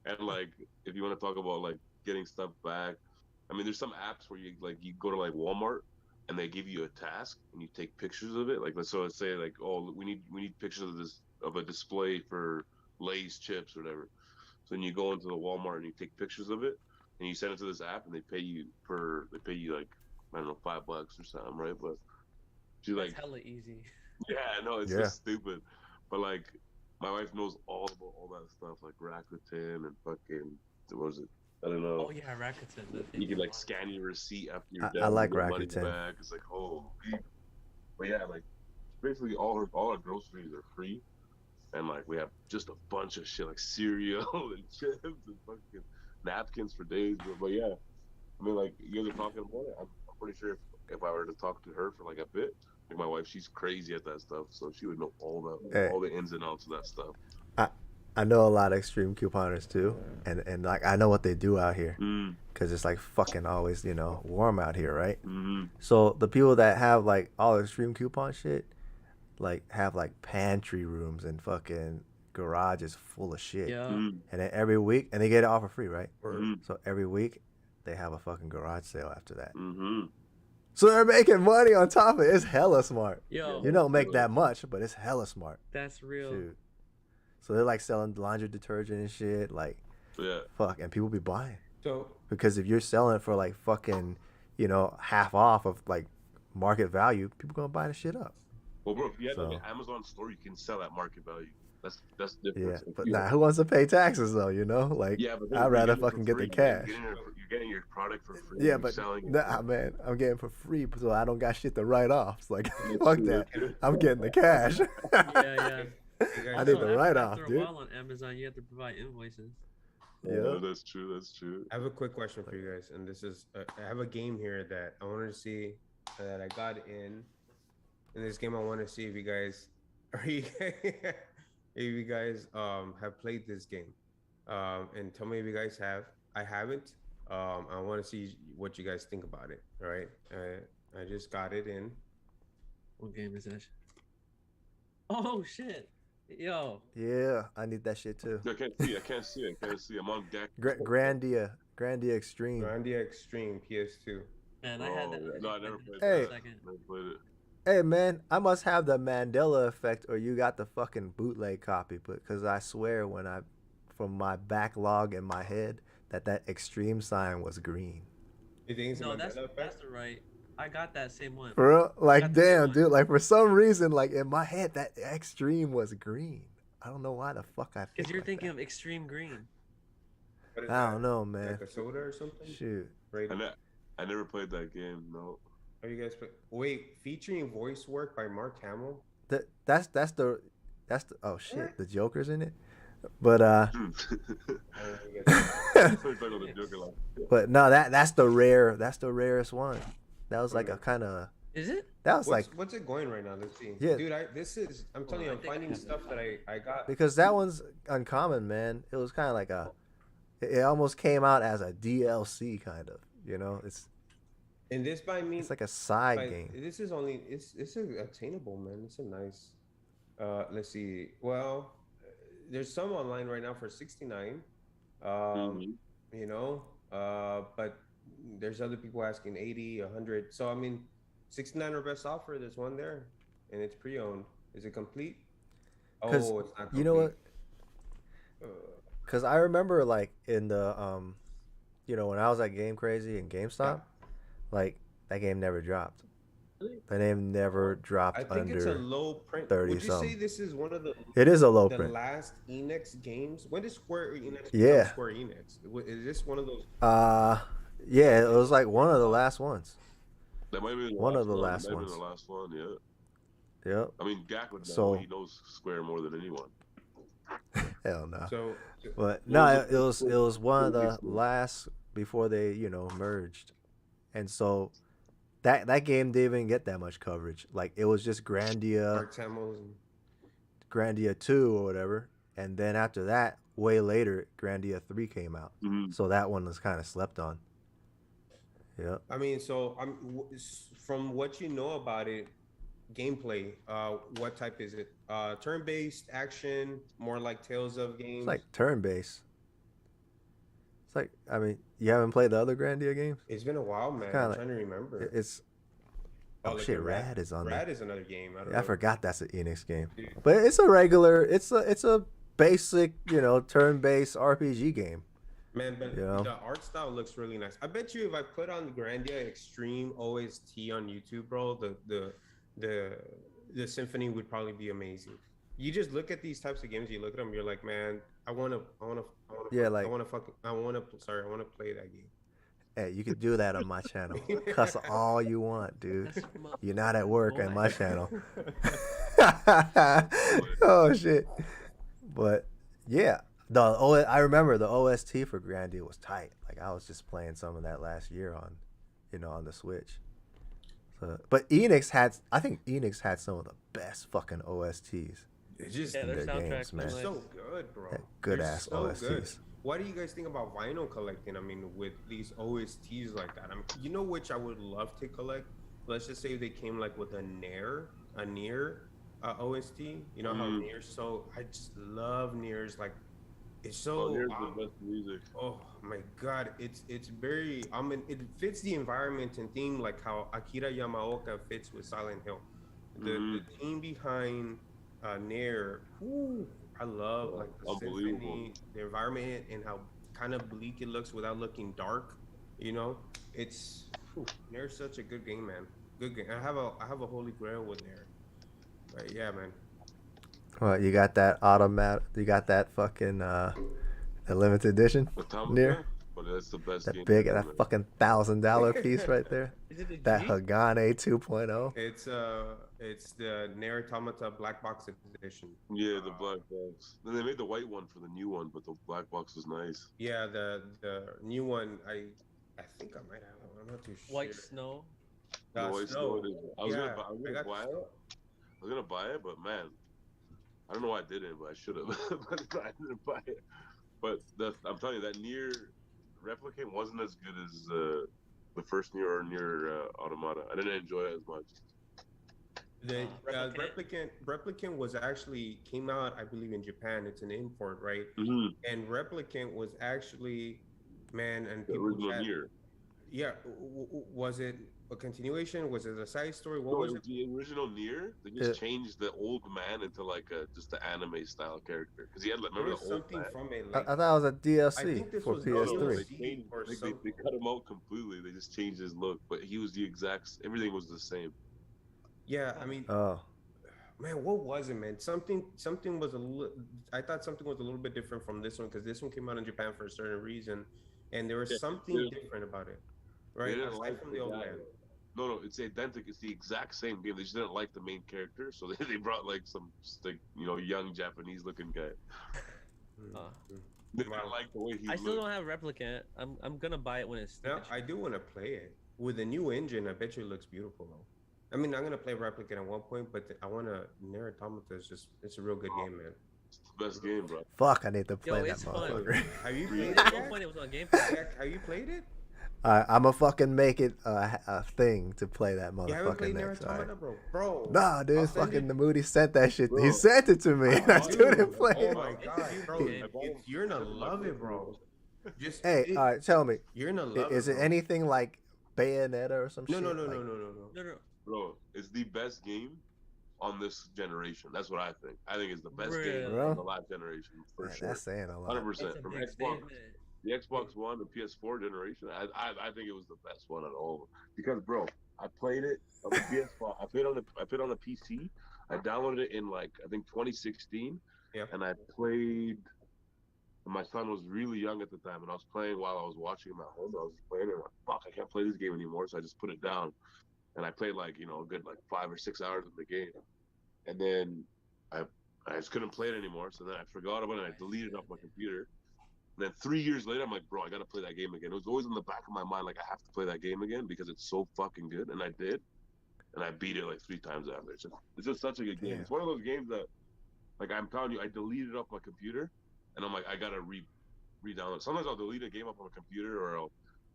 And like, if you want to talk about like getting stuff back, I mean, there's some apps where you go to like Walmart and they give you a task and you take pictures of it. Like, let's say like, oh, we need pictures of a display for Lay's chips or whatever. So then you go into the Walmart and you take pictures of it and you send it to this app and they pay you like, I don't know, $5 or something, right? But she's That's like, hella easy. yeah, I know it's just stupid, but like my wife knows all about all that stuff, like Rakuten and fucking, what was it? I don't know. Oh yeah, Rakuten. You can like scan your receipt after you're done. I like get money Rakuten. back. It's like, oh, but yeah, like basically all our groceries are free, and like we have just a bunch of shit like cereal and chips and fucking napkins for days. But yeah, I mean, like you guys are talking about it. I'm pretty sure if I were to talk to her for like a bit, like my wife, she's crazy at that stuff, so she would know all the ins and outs of that stuff. I know a lot of extreme couponers too, and like I know what they do out here, because it's like fucking always warm out here, right? So the people that have like all extreme coupon shit, like have like pantry rooms and fucking garages full of shit. Yeah. And then every week, and they get it all for free, right? So every week they have a fucking garage sale after that. So they're making money on top of it. It's hella smart. Yo. You don't make that much, but it's hella smart. That's real. Shoot. So they're like selling laundry detergent and shit, like, fuck, and people be buying. So because if you're selling it for like fucking, half off of like market value, people gonna buy the shit up. Well, bro, if you have like an Amazon store, you can sell at market value. That's different. Yeah, but who wants to pay taxes though? But I'd rather fucking get the cash. You're getting your product for free. Yeah, but man, I'm getting it for free, so I don't got shit to write off. It's like, fuck that. I'm getting the cash. Yeah. I need the write-off, after dude. a while on Amazon, you have to provide invoices. Yeah, that's true. I have a quick question for you guys, and this is I have a game here that I wanted to see that I got in this game. I want to see if you guys have played this game, and tell me if you guys have. I haven't. I want to see what you guys think about it. All right, I just got it in. What game is that? Oh shit. Yo. Yeah, I need that shit too. I can't see it. I'm on deck. Grandia Extreme. Grandia Extreme PS2. Man, I had that. No, I never played Hey. that. Never played it. Hey man, I must have the Mandela effect, or you got the fucking bootleg copy. Because I swear, from my backlog in my head, that extreme sign was green. You think it's a Mandela that's effect? the right. I got that same one. For real? Like, Got the damn, one. dude. Like, for some reason, like in my head, that extreme was green. I don't know why the fuck I think. Because you're like thinking that. of extreme green. What is I that? don't know, man. Like a soda or something? Shoot. Right. I never played that game. No. Have you guys played? Wait, featuring voice work by Mark Hamill? that's the oh shit, the Joker's in it. But but no, that's the rarest one. That was like a kind of. Is it? That was like what's it going right now? Let's see. Yeah. Dude, I'm telling you, I'm finding stuff that I got. because that one's uncommon, man. It was kind of like it almost came out as a DLC kind of. You know, And this by me, it's like a side game. This is only it's attainable, man. It's a nice. Let's see. Well, there's some online right now for 69. You know, but there's other people asking 80, 100. So I mean, 69 or best offer. There's one there, and it's pre-owned. Is it complete? Oh, it's not complete. You know what? Because I remember like in the you know, when I was at Game Crazy and GameStop, like that game never dropped. The name never dropped. I think it's a low print. 30 Would you something. say this is one of the? It is a low the print. last Enix games. When did Square Enix become Yeah. Square Enix? Is this one of those? Yeah, it was like one of the last ones. That might be One of the last That might ones. be the last one, yeah. Yep. I mean, Gak would know. So- He knows Square more than anyone. Hell no. So, But no, it was one of the last before they, you know, merged. And so that game didn't even get that much coverage. Like it was just Mark Tamils and Grandia 2 or whatever. And then after that, way later, Grandia 3 came out. Mhm. So that one was kind of slept on. Yep. I mean, so from what you know about it, gameplay. What type is it? Turn-based action, more like Tales of games. It's like turn-based. It's like, I mean, you haven't played the other Grandia games? It's been a while, man. kinda I'm like- trying to remember. It's Oh, oh like shit, a Rad is on there. Rad is another game. I don't I know. forgot that's an Enix game. Dude. But it's a regular, it's a basic, you know, turn-based RPG game. Man, but You know? the art style looks really nice. I bet you if I put on Grandia Extreme OST on YouTube, bro, the symphony would probably be amazing. You just look at these types of games, you look at them, you're like, man, I want to Yeah, like- I want to play that game. Hey, you could do that on my channel. Cuss all you want, dude. You're not at work on my channel. Oh shit. But yeah, I remember the OST for Grandia was tight. Like I was just playing some of that last year on, you know, on the Switch. So, but I think Enix had some of the best fucking OSTs. It's just Yeah, their their soundtrack games, man. was they're so good, bro. Yeah, good They're ass so OSTs. good. What do you guys think about vinyl collecting? I mean, with these OSTs like that, you know, which I would love to collect. Let's just say they came like with a Nair OST. You know how Nair? So I just love Nair's. Like, it's so. Here's the best music. Oh my god, it's very. I mean, it fits the environment and theme like how Akira Yamaoka fits with Silent Hill. The team behind Nair. I love like the symphony, the environment, and how kind of bleak it looks without looking dark. You know, Nair's such a good game, man. Good game. I have a holy grail with Nair. But yeah, man. Well, you got that automatic. You got that fucking the limited edition Atomica? Nair. But that's the best game. That fucking $1,000 piece right there. Is it a That G? Hagane 2.0. It's the Nair Automata Black Box Edition. Yeah, the black box. Then they made the white one for the new one, but the black box was nice. Yeah, the new one. I think I might have one. I'm not too sure. White Snow. The white Snow. Snow. I was Yeah, gonna buy it. I was gonna buy it, but man, I don't know why I didn't, but I should have. But I didn't buy it. But I'm telling you, that Nier Replicant wasn't as good as the first Nier or Nier Automata. I didn't enjoy it as much. The Replicant? Replicant was actually came out, I believe, in Japan. It's an import, right? Mm-hmm. And Replicant was actually, man, and The people original chat- Nier. Yeah, was it a continuation? Was it a side story? What No, was it it? was the original Nier. They just changed the old man into like just the anime style character. Because he had like, There remember was the old something man? from it. I Like, thought it was a I DLC think this for was No, PS3. they DLC changed. or They something. cut him out completely. They just changed his look, but he was the exact. Everything was the same. yeah, I mean, Oh, man, what was it, man? Something was a little. I thought something was a little bit different from this one because this one came out in Japan for a certain reason, and there was Yeah, something yeah. different about it, They right? didn't Aside like from the the old guy. man. No, it's identical. It's the exact same game. They just didn't like the main character, so they brought like some like young Japanese looking guy. Uh, They didn't Wow. like the way he I still looked. don't have Replicant. I'm gonna buy it when it's. Yeah, I do want to play it with a new engine. I bet you it looks beautiful though. I mean, I'm gonna play Replicant at one point, but I want to. Nier Automata is just—it's a real good game, man. It's the best game, bro. Fuck, I need to play that it's fun. motherfucker. Have you played At it? one Yet? point, it was on Game Pass. Jack, have you played it? I'm a fucking make it a thing to play that You haven't motherfucker played Nier next. All right. Automata, bro? Nah, dude, I'll send fucking it. Namudi sent that shit. He Bro. sent it to me, and I still didn't play Oh it. my god, bro! You're gonna love it, bro. Just Hey, all right, tell me, you're gonna love is it. it Bro. anything like Bayonetta or some No, shit? no, no, Like, no, no, no, no. No. Bro, it's the best game on this generation. That's what I think. I think it's the best game Really? on the last generation for Man, sure. that's saying a lot. 100% That's a from big Xbox, statement. the Xbox One, the PS4 generation. I think it was the best one of all of them because, bro, I played it on the PS4. I played on the PC. I downloaded it in like I think 2016. Yeah. And I played. My son was really young at the time, and I was playing while I was watching him at home. I was playing, and I'm like, fuck, I can't play this game anymore. So I just put it down, and I played like a good like 5 or 6 hours of the game, and then I just couldn't play it anymore. So then I forgot about it. And I deleted it off my computer. And then 3 years later, I'm like, bro, I gotta play that game again. It was always in the back of my mind, like I have to play that game again because it's so fucking good. And I did, and I beat it like 3 times after. It's just such a good game. Damn. It's one of those games that, like I'm telling you, I deleted it off my computer, and I'm like, I gotta re-download. Sometimes I'll delete a game off my computer, or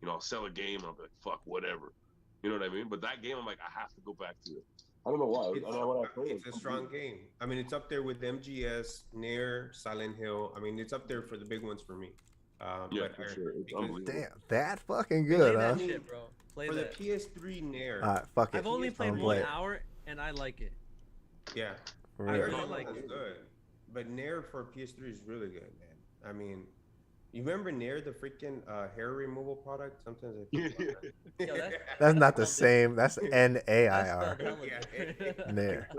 I'll sell a game, and I'll be like, fuck, whatever. You know what I mean? But that game, I'm like, I have to go back to it. I don't know why. It's a strong game. I mean, it's up there with MGS, Nair, Silent Hill. I mean, it's up there for the big ones for me. Yeah, for sure. It's because unbelievable. Damn, that fucking Play good, huh? that shit, bro. Play for that. the PS3 Nair. All right, fuck it. I've only played I'm 1 playing. hour, and I like it. Yeah, For I real. heard really that like one was it. good, but Nair for PS3 is really good, man. I mean, you remember Nair, the freaking hair removal product? Sometimes I think about that. Yo, That's not the spelled same. That's That's Nair. spelled hella Yeah. different. Nair.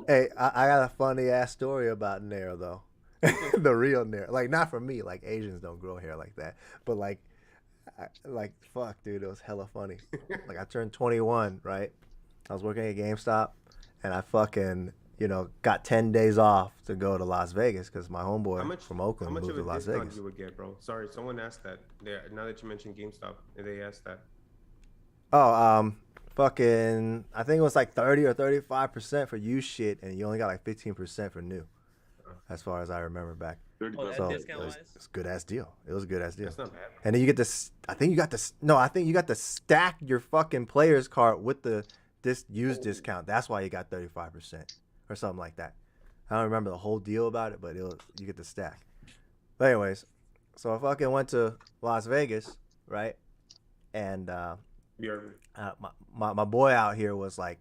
Hey, I got a funny ass story about Nair though. The real Nair. Like not for me. Like Asians don't grow hair like that. But like fuck, dude, it was hella funny. Like I turned 21, right? I was working at GameStop, and I fucking got 10 days off to go to Las Vegas because my homeboy from How Oakland much moved of to a Las discount Vegas. you would get, bro? Sorry, someone asked that. Now that you mentioned GameStop, they asked that. Oh, fucking, I think it was like 30 or 35% for used shit, and you only got like 15% for new, as far as I remember back. 30 Oh, that So discount it was, wise? it's a good ass deal. It was a good ass deal. That's not bad. And then you get this. I think you got this. No, I think you got to stack your fucking player's card with the used discount. That's why you got 35% or something like that. I don't remember the whole deal about it, but you get the stack. But anyways, so I fucking went to Las Vegas, right? And my boy out here was like,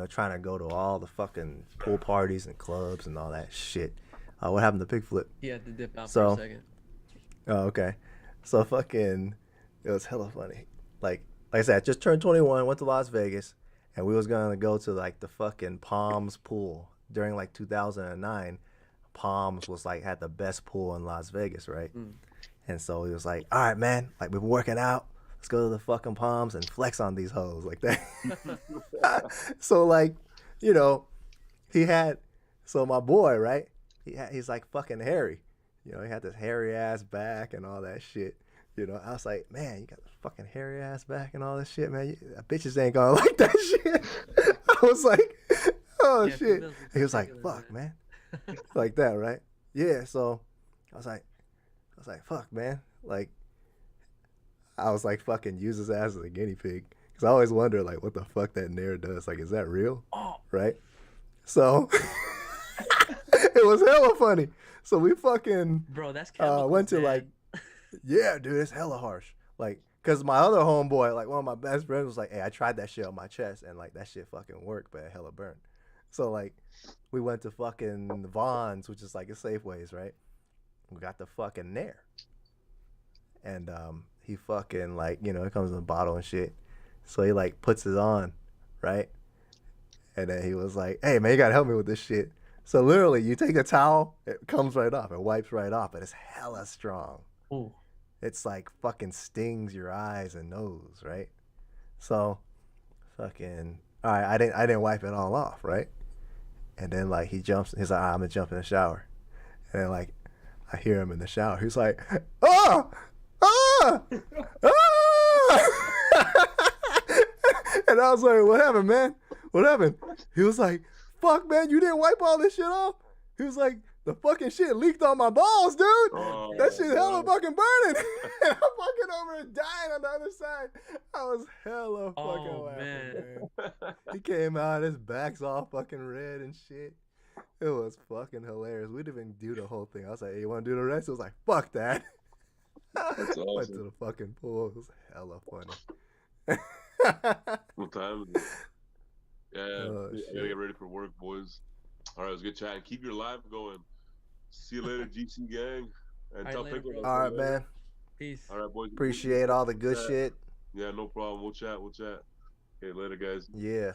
trying to go to all the fucking pool parties and clubs and all that shit. What happened to Pickflip? He had to dip out So- for a second. Oh, okay. So fucking, it was hella funny. Like I said, I just turned 21, went to Las Vegas, and we was gonna go to like the fucking Palms pool during like 2009. Palms was like had the best pool in Las Vegas, right? And so he was like, "All right, man, like we've been working out. Let's go to the fucking Palms and flex on these hoes like that." So like, he had, so my boy, right? He's like fucking hairy. He had this hairy ass back and all that shit. I was like, man, you got this fucking hairy ass back and all this shit, man. Bitches ain't gonna like that shit. I was like, oh Yeah, shit. females in He was like, particular, fuck, man. Like that, right? Yeah. So I was like, fuck, man. Like, I was like, fucking use his ass as a guinea pig. Cause I always wonder, like, what the fuck that Nair does. Like, is that real? Oh, Right? So it was hella funny. So we fucking bro, that's chemicals, went to man. like, yeah, dude, it's hella harsh. Like, cause my other homeboy, like one of my best friends, was like, "Hey, I tried that shit on my chest, and like that shit fucking worked, but it hella burned." So like, we went to fucking Vaughn's, which is like a Safeways, right? We got the fucking Nair, and he fucking like, it comes in a bottle and shit. So he like puts it on, right? And then he was like, "Hey man, you gotta help me with this shit." So literally, you take a towel, it comes right off, it wipes right off, but it's hella strong. Ooh. It's like fucking stings your eyes and nose, right? So fucking. All right, I didn't wipe it all off, right? And then like he jumps. He's like, I'm gonna jump in the shower, and then like I hear him in the shower. He's like, oh, ah, ah. And I was like, what happened, man? What happened? He was like, fuck, man, you didn't wipe all this shit off? He was like, the fucking shit leaked on my balls, dude. Oh, That shit hella man. fucking burning. And I'm fucking over and dying on the other side. I was hella fucking Oh, laughing, man. man. He came out, his back's all fucking red and shit. It was fucking hilarious. We didn't even do the whole thing. I was like, hey, you want to do the rest? It was like, fuck that. That's Went to awesome. the fucking pool. It was hella funny. What time is it? Yeah, Oh, I shit. gotta get ready for work, boys. All right, it was good chatting. Keep your live going. See you later, GC gang. And All right, tell later, Pickle. bro. All right, man. Peace. All right, boys. Appreciate all the good Yeah. shit. Yeah, no problem. We'll chat. Okay, later, guys. Yeah.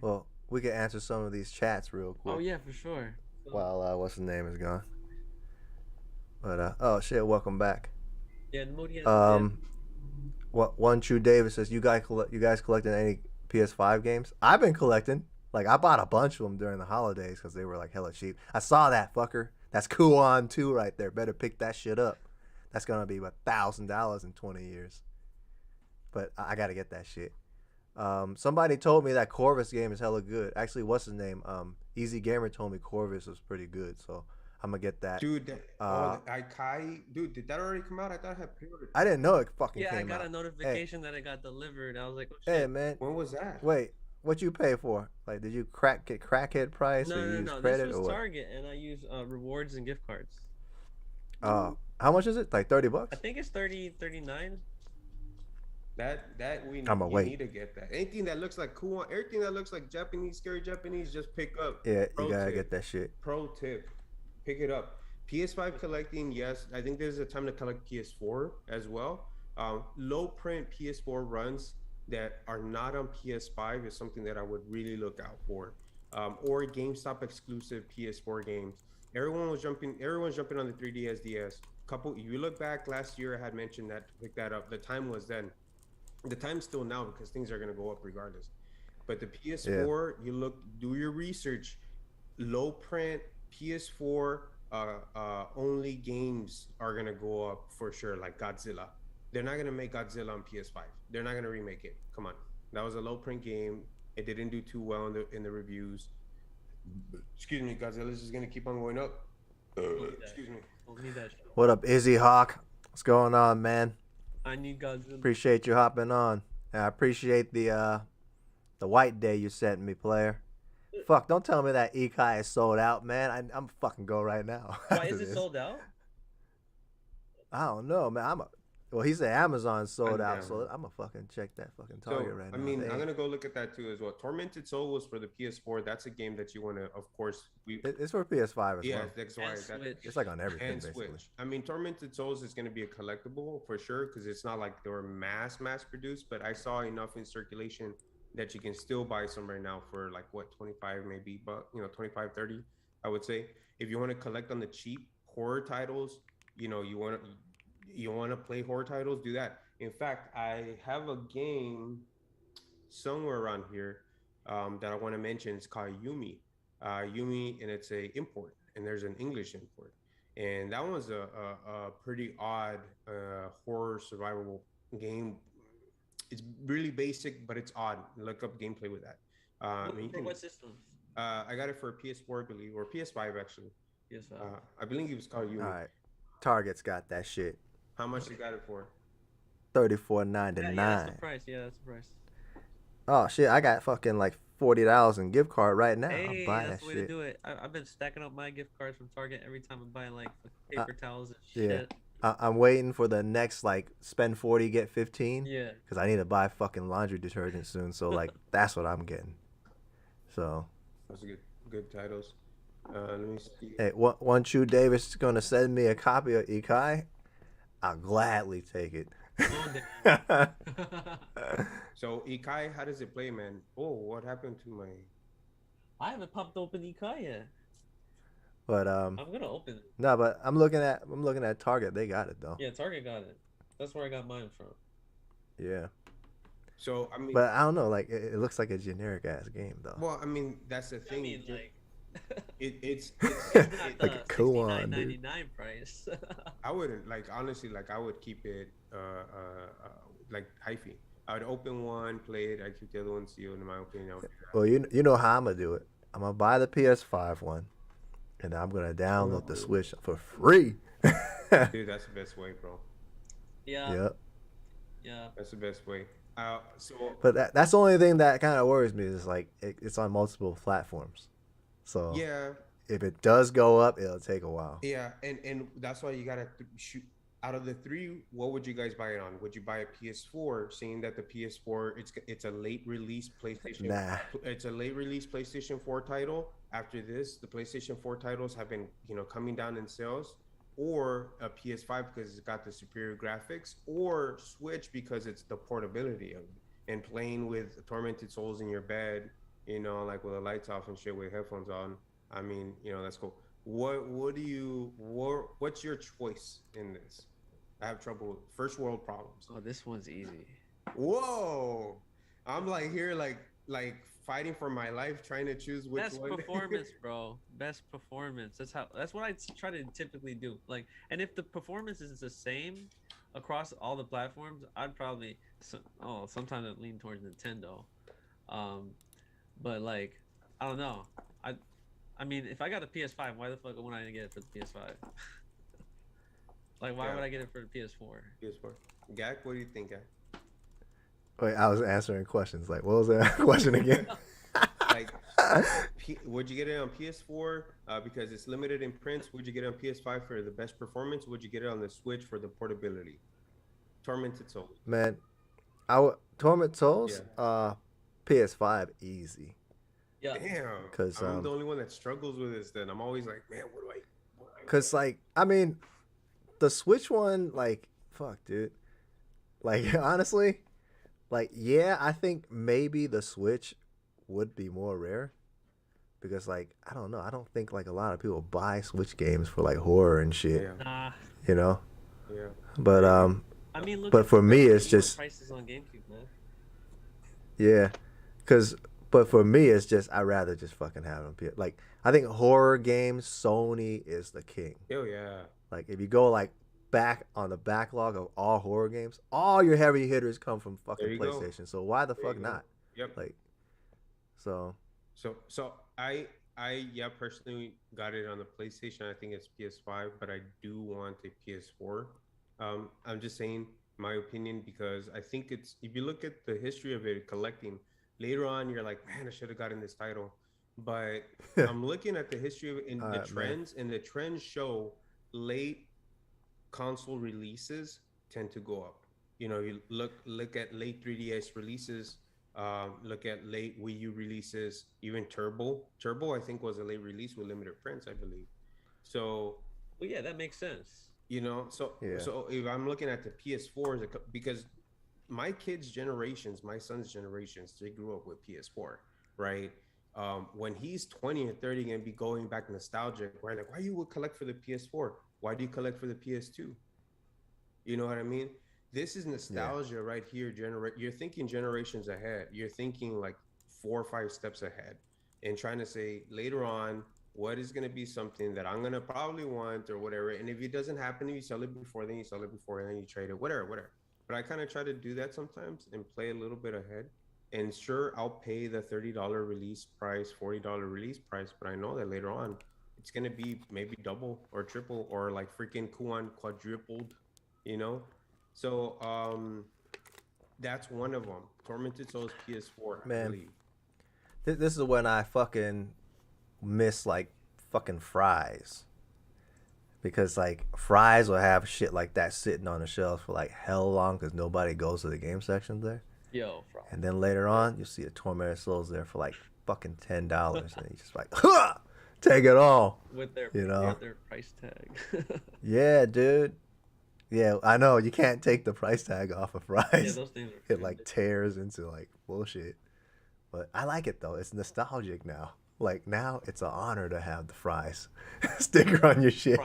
Well, we can answer some of these chats real quick. Oh yeah, for sure. While what's the name is gone. But oh shit, welcome back. Yeah, Namudi has What One True David says, you guys collecting any PS5 games? I've been collecting. Like I bought a bunch of them during the holidays because they were like hella cheap. I saw that fucker. That's Kuon 2 right there. Better pick that shit up. That's gonna be $1,000 in 20 years. But I gotta get that shit. Somebody told me that Corvus game is hella good. Actually, what's his name? Easy Gamer told me Corvus was pretty good, so I'm gonna get that. Dude, the Ikai, dude, did that already come out? I thought I had pre-ordered. I didn't know it fucking Yeah, I came got out. a notification that it got delivered. I was like, oh Hey shit. man, When was that? wait, what you pay for? Like, did you get crackhead price No, or you no, use no. credit This or was what? Target, and I use rewards and gift cards. How much is it? Like $30? I think it's 39. That we I'ma you wait. need to get that. Anything that looks like cool, everything that looks like Japanese, scary Japanese, just pick up. Yeah, Pro you gotta tip. get that shit. Pro tip, pick it up. PS5 collecting, yes. I think there's a time to collect PS4 as well. Low print PS4 runs that are not on PS5 is something that I would really look out for. Or GameStop exclusive PS4 games. Everyone's jumping on the 3DS DS. If you look back last year, I had mentioned that to pick that up. The time was then. The time's still now because things are gonna go up regardless. But the PS4, do your research. Low print PS4 only games are gonna go up for sure, like Godzilla. They're not gonna make Godzilla on PS5. They're not gonna remake it. Come on, that was a low print game. It didn't do too well in the reviews. Excuse me, Godzilla's just gonna keep on going up. Excuse me. Don't need that shit. What up, Izzy Hawk? What's going on, man? I need Godzilla. Appreciate you hopping on. And I appreciate the white day you sent me, player. Fuck, don't tell me that Ikai is sold out, man. I'm fucking go right now. Why after is it this. sold out? I don't know, man. Well, he said Amazon sold out, Yeah. so I'm gonna fucking check that fucking So, Target right now. I mean, They- I'm gonna go look at that too as well. Tormented Soul was for the PS4. That's a game that you want to, of course, it's for PS5 as yeah, well. that's why And that, Switch. It's like on everything, and basically. Switch. I mean, Tormented Souls is going to be a collectible for sure because it's not like they were mass produced, but I saw enough in circulation that you can still buy some right now for like what 25 maybe, but 25 30 I would say. If you want to collect on the cheap horror titles, you want to play horror titles, do that. In fact, I have a game somewhere around here that I want to mention. It's called Yumi. Yumi, and it's a import, and there's an English import, and that one's a pretty odd horror survival game. It's really basic, but it's odd. Look up gameplay with that. For what system? I got it for PS4, I believe, or PS5 actually. Yes. I believe it was called Yumi. All right, Target's got that shit. How much you got it for? $34.99. Yeah, that's the price. Yeah, that's the price. Oh shit, I got fucking like $40 in gift card right now. Hey, I'll buy that that's the way to shit. do it. I've been stacking up my gift cards from Target every time I'm buying like paper towels and yeah. shit. I'm waiting for the next like spend 40 get 15. Yeah. Because I need to buy fucking laundry detergent soon. So like that's what I'm getting. So Those are good titles. Let me see. hey, one Chew Davis is gonna send me a copy of Ikai. I'll gladly take it. Oh, damn. So Ikai, how does it play, man? Oh, what happened to my? I haven't popped open Ikai yet. But I'm gonna open it. no, but I'm looking at Target. They got it though. Yeah, Target got it. That's where I got mine from. Yeah. So I mean, But I don't know. Like it looks like a generic ass game though. well, I mean that's the thing. I mean, like, It's it's not Like the a koan, dude. $69.99 price. I wouldn't like honestly like I would keep it like hyphy. I would open one, play it. I keep the other one sealed. In my opinion, I would do that. Well, you know how I'm gonna do it. I'm gonna buy the PS5 one, and I'm gonna download the Switch for free. Dude, that's the best way, bro. Yeah, Yep. yeah. That's the best way. So But that's the only thing that kind of worries me is like it's on multiple platforms. So yeah, if it does go up, it'll take a while. yeah, and that's why you gotta shoot. Out of the three, what would you guys buy it on? Would you buy a PS4, seeing that the PS4 it's a late release PlayStation? Nah. It's a late release PlayStation 4 title. After this, the PlayStation 4 titles have been coming down in sales, or a PS5 because it's got the superior graphics, or Switch because it's the portability of it and playing with Tormented Souls in your bed, like with the lights off and shit with headphones on. I mean, that's cool. What's your choice in this? I have trouble with first world problems. Oh, this one's easy. Whoa. I'm like here like fighting for my life trying to choose which Best one. performance, bro. Best performance. That's what I try to typically do. Like, and if the performance is the same across all the platforms, I'd probably sometimes I lean towards Nintendo. But like, I don't know. I mean, if I got a PS5, why the fuck wouldn't I get it for the PS5? Like, why would I get it for the PS4? PS4. Gak, what do you think, Gak? Wait, I was answering questions. Like, what was that question again? Like, would you get it on PS4 because it's limited in prints? Would you get it on PS5 for the best performance? Would you get it on the Switch for the portability? Tormented Souls. Man, Tormented Souls, PS5 easy. Yeah. Damn. 'Cause, I'm the only one that struggles with this. Then I'm always like, man, what do I? Cause like, I mean, the Switch one, like, fuck, dude. Like, honestly, like, yeah, I think maybe the Switch would be more rare. Because, like, I don't know. I don't think, like, a lot of people buy Switch games for, like, horror and shit. Yeah. Nah. You know? Yeah. But, I mean, look. but at for me, the it's just, prices on GameCube, man. yeah. But for me, it's just, I'd rather just fucking have them. Like, I think horror games, Sony is the king. Oh, yeah. Like, if you go, like, back on the backlog of all horror games, all your heavy hitters come from fucking PlayStation. So why the fuck not? Yep. Like, so I personally got it on the PlayStation. I think it's PS5, but I do want a PS4. I'm just saying my opinion because I think it's, if you look at the history of it collecting, later on you're like, man, I should have gotten this title. But I'm looking at the history of it and the trends, and the trends show late console releases tend to go up. You look at late 3DS releases, look at late Wii U releases, even Turbo I think was a late release with limited prints, I believe. So well, yeah, that makes sense. So if I'm looking at the PS4s, because my kids' generations, my son's generations, they grew up with PS4, right? When he's 20 or 30 and be going back nostalgic, right? Like, why you would collect for the PS4? Why do you collect for the PS2? You know what I mean? This is nostalgia right here. You're thinking generations ahead. You're thinking like 4 or 5 steps ahead and trying to say later on, what is going to be something that I'm going to probably want or whatever. And if it doesn't happen, you sell it before, then you sell it before, and then you trade it, whatever. But I kind of try to do that sometimes and play a little bit ahead. And sure, I'll pay the $30 release price, $40 release price, but I know that later on, it's going to be maybe double or triple or like freaking Kuan quadrupled, So that's one of them. Tormented Souls PS4, man, I believe. This is when I fucking miss like fucking fries. Because like fries will have shit like that sitting on the shelves for like hell long because nobody goes to the game section there. Yo, bro. And then later on, you'll see a Tormented Souls there for like fucking $10, and you just like, ha! Take it all. With their price tag. Yeah, dude. Yeah, I know you can't take the price tag off of fries. Yeah, those things are It like tears into like bullshit. But I like it though. It's nostalgic now. Like now, it's an honor to have the fries sticker on your shit.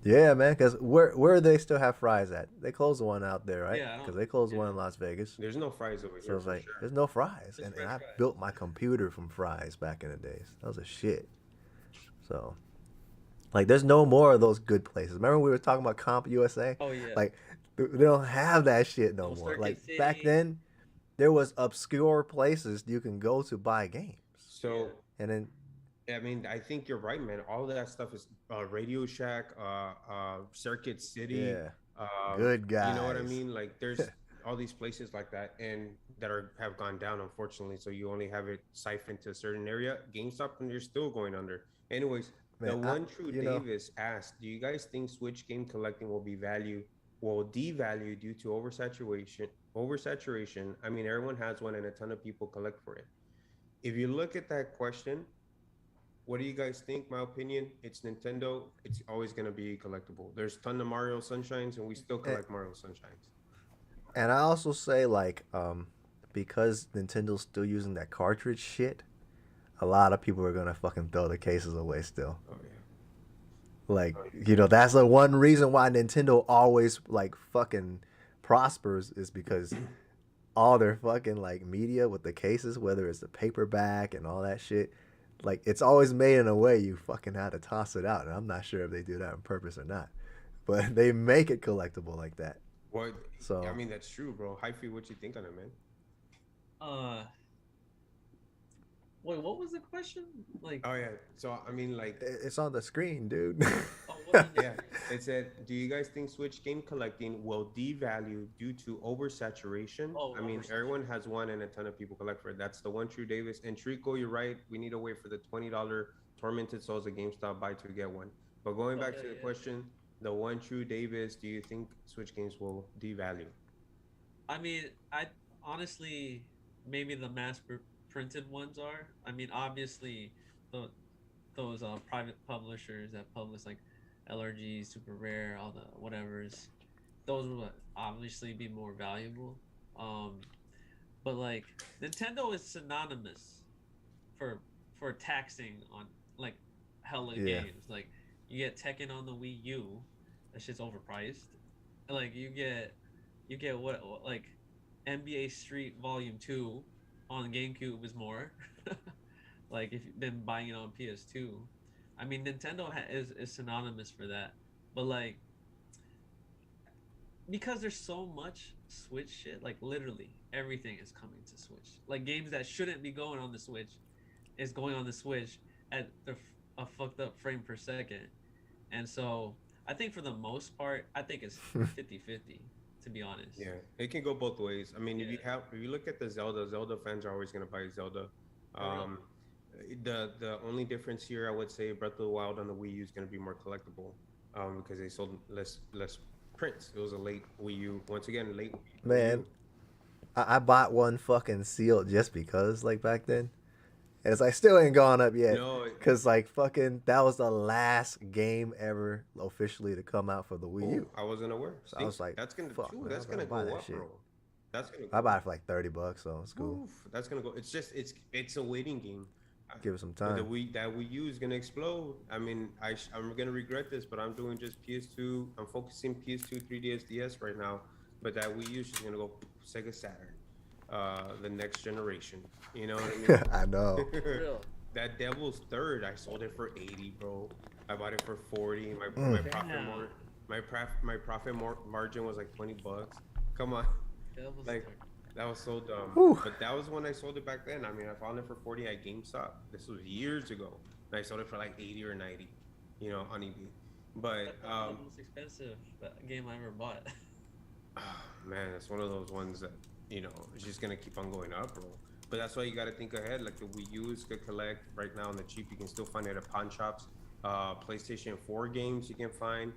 Yeah, man. Because where do they still have fries at? They closed one out there, right? Yeah, I Because don't. they closed one Yeah, in Las Vegas. There's no fries over So here it's for like, sure. there's no fries, just and French I fries. built my computer from fries back in the days. That was a shit. So, like, there's no more of those good places. Remember we were talking about Comp USA? Oh yeah. Like, they don't have that shit no No more. Circuit Like back City. then, there was obscure places you can go to buy games, So and then I mean, I think you're right, man. All of that stuff is Radio Shack, Circuit City. yeah, Uh, good you know what I guys. mean? Like, there's all these places like that, and that have gone down, unfortunately. So you only have it siphoned to a certain area. GameStop, and you're still going under. Anyways, the Man, one true you know, Davis asked, "Do you guys think Switch game collecting will devalue due to oversaturation? Oversaturation. I mean, everyone has one, and a ton of people collect for it. If you look at that question, what do you guys think? My opinion, it's Nintendo. It's always gonna be collectible. There's a ton of Mario Sunshines, and we still and, collect Mario Sunshines. and I also say like, because Nintendo's still using that cartridge shit, a lot of people are gonna fucking throw the cases away still. Oh yeah. Like, that's the one reason why Nintendo always like fucking prospers is because all their fucking like media with the cases, whether it's the paperback and all that shit, like it's always made in a way you fucking had to toss it out. And I'm not sure if they do that on purpose or not, but they make it collectible like that. What? So I mean, that's true, bro. Hyphy, what you think on it, man? Wait, what was the question? Like, Oh yeah. So I mean, like, it's on the screen, dude. oh, what yeah, it said, "Do you guys think Switch game collecting will devalue due to oversaturation?" Oh, I mean, oversaturation. everyone has one, and a ton of people collect for it. That's the one true Davis. And Trico, you're right. We need to wait for the $20 Tormented Souls at GameStop buy to get one. But going back to the question, the one true Davis, do you think Switch games will devalue? I mean, I honestly, maybe the printed ones are. I mean, obviously, the those private publishers that publish like LRG, Super Rare, all the whatevers, those would obviously be more valuable. Um, but like Nintendo is synonymous for taxing on like hella Yeah. games. Like you get Tekken on the Wii U, that shit's overpriced. Like you get what like NBA Street Volume 2 on GameCube is more. Like if you've been buying it on PS2. I mean Nintendo is synonymous for that. But like because there's so much Switch shit, like literally everything is coming to Switch. Like games that shouldn't be going on the Switch is going on the Switch at a fucked up frame per second. And so I think for the most part, I think it's 50-50, to be honest. Yeah, it can go both ways. I mean, Yeah. if you look at the Zelda fans are always gonna buy Zelda. For real. The only difference here, I would say, Breath of the Wild on the Wii U is gonna be more collectible, because they sold less prints. It was a late Wii U. Once again, late. Wii Man, U. I bought one fucking sealed just because, like back then. And it's like still ain't gone up yet. No, Cause like fucking that was the last game ever officially to come out for the Wii U. I wasn't aware. So I was like, that's gonna fuck, man, that's I'm gonna gonna buy go that up, shit. bro. That's gonna. I bought it for like $30, so it's cool. Oof, that's gonna go. It's just it's a waiting game. Give it some The time. Wii U is gonna explode. I mean, I'm gonna regret this, but I'm doing just PS2. I'm focusing PS2, 3DS, DS right now. But that Wii U is just gonna go Sega Saturn, the next generation. You know what I mean? I know. For real. That Devil's Third, I sold it for 80, bro. I bought it for 40. My profit margin was like $20. Come on, Devil's like. Third. That was so dumb. Whew. But that was when I sold it back then. I mean, I found it for 40 at GameStop. This was years ago. And I sold it for like 80 or 90, on eBay. But That's the most expensive game I ever bought. man, it's one of those ones that it's just gonna keep on going up, bro. But that's why you gotta think ahead. Like the Wii U is good collect right now on the cheap. You can still find it at pawn shops. PlayStation 4 games you can find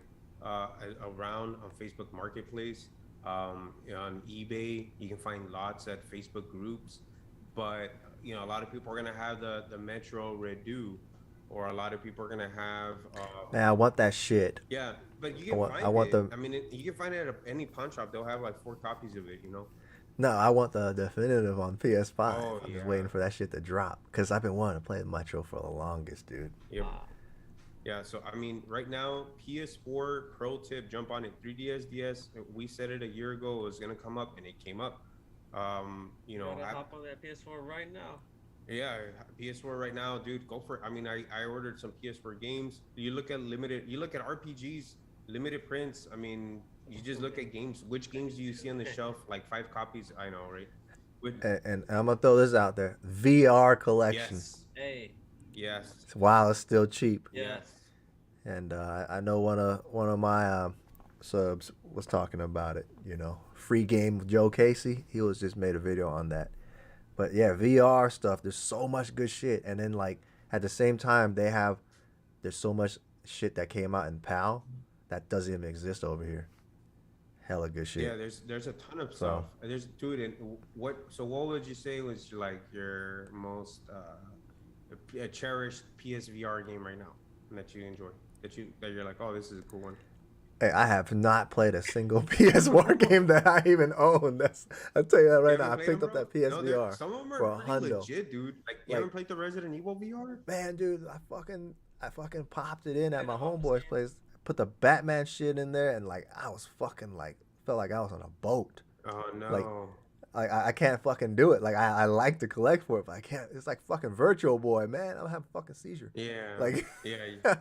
around on Facebook Marketplace. On eBay, you can find lots at Facebook groups. But a lot of people are gonna have the Metro Redo, or a lot of people are gonna have. Man, I want that shit. Yeah, but you can find it. I mean, you can find it at any pawn shop. They'll have like 4 copies of it. No, I want the definitive on PS5. Oh, I'm just waiting for that shit to drop because I've been wanting to play Metro for the longest, dude. Yep. Yeah, so I mean, right now, PS4 pro tip, jump on it. 3DS, DS. We said it a year ago. It was gonna come up, and it came up. You You know, gotta hop on that PS4 right now. yeah, PS4 right now, dude. Go for it. I mean, I ordered some PS4 games. You look at limited. You look at RPGs, limited prints. I mean, you just look at games. Which games do you see on the shelf? Like 5 copies. I know, right? With And I'm gonna throw this out there: VR collection. yes, Hey, yes, While it's still cheap. yeah. yes. And I know one of my subs was talking about it. You know, free game with Joe Casey. He was just made a video on that. But yeah, VR stuff. There's so much good shit, and then like at the same time, there's so much shit that came out in PAL that doesn't even exist over here. Hella good shit. Yeah, there's a ton of So- stuff. There's dude, and what? So what would you say was like your most cherished PSVR game right now that you enjoy? That you're like, oh, this is a cool one. Hey, I have not played a single PS4 game that I even own. I'll tell you that right now. I picked up that PSVR. Some of them for are pretty $100. legit, dude. Like, you haven't played the Resident Evil VR? Man, dude, I fucking popped it in at my homeboy's place. Put the Batman shit in there, and like I was fucking like felt like I was on a boat. Oh no. Like I can't fucking do it. Like I like to collect for it, but I can't. It's like fucking Virtual Boy, man. I'm having a fucking seizure. Yeah. Like yeah.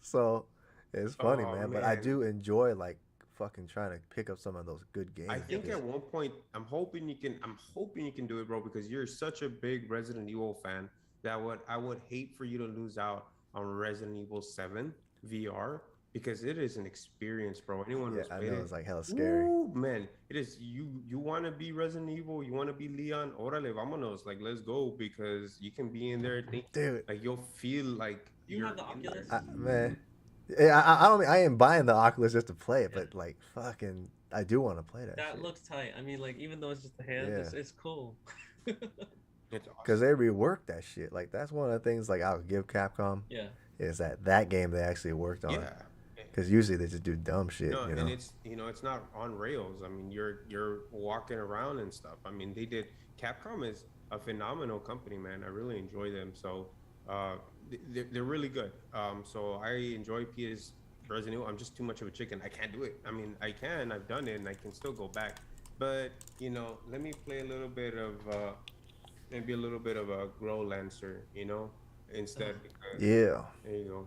so it's funny, Oh, man. But I man. do enjoy like fucking trying to pick up some of those good games. I think because- at one point, I'm hoping you can do it, bro, because you're such a big Resident Evil fan that I would hate for you to lose out on Resident Evil 7 VR because it is an experience, bro. Anyone who's I played know it, it's like hella scary. ooh, man, it is. You want to be Resident Evil, you want to be Leon, órale, vámonos, like let's go, because you can be in there, Dude. like you'll feel like You you're have the in there. Oculus? Man, I don't. I ain't buying the Oculus just to play it, but like fucking, I do want to play that. That shit. looks tight. I mean, like, even though it's just a hand, Yeah. it's cool. It's awesome. Because they reworked that shit. Like that's one of the things like I would give Capcom Yeah. is that game they actually worked on. Yeah. Because usually they just do dumb shit. No, you know. and it's not on rails. I mean, you're walking around and stuff. I mean, Capcom is a phenomenal company, man. I really enjoy them. So they're really good. So I enjoy PS Resident Evil. I'm just too much of a chicken. I can't do it. I mean, I've done it, and I can still go back. But let me play a little bit of maybe a little bit of a Grow Lancer, instead. Because, Yeah. there you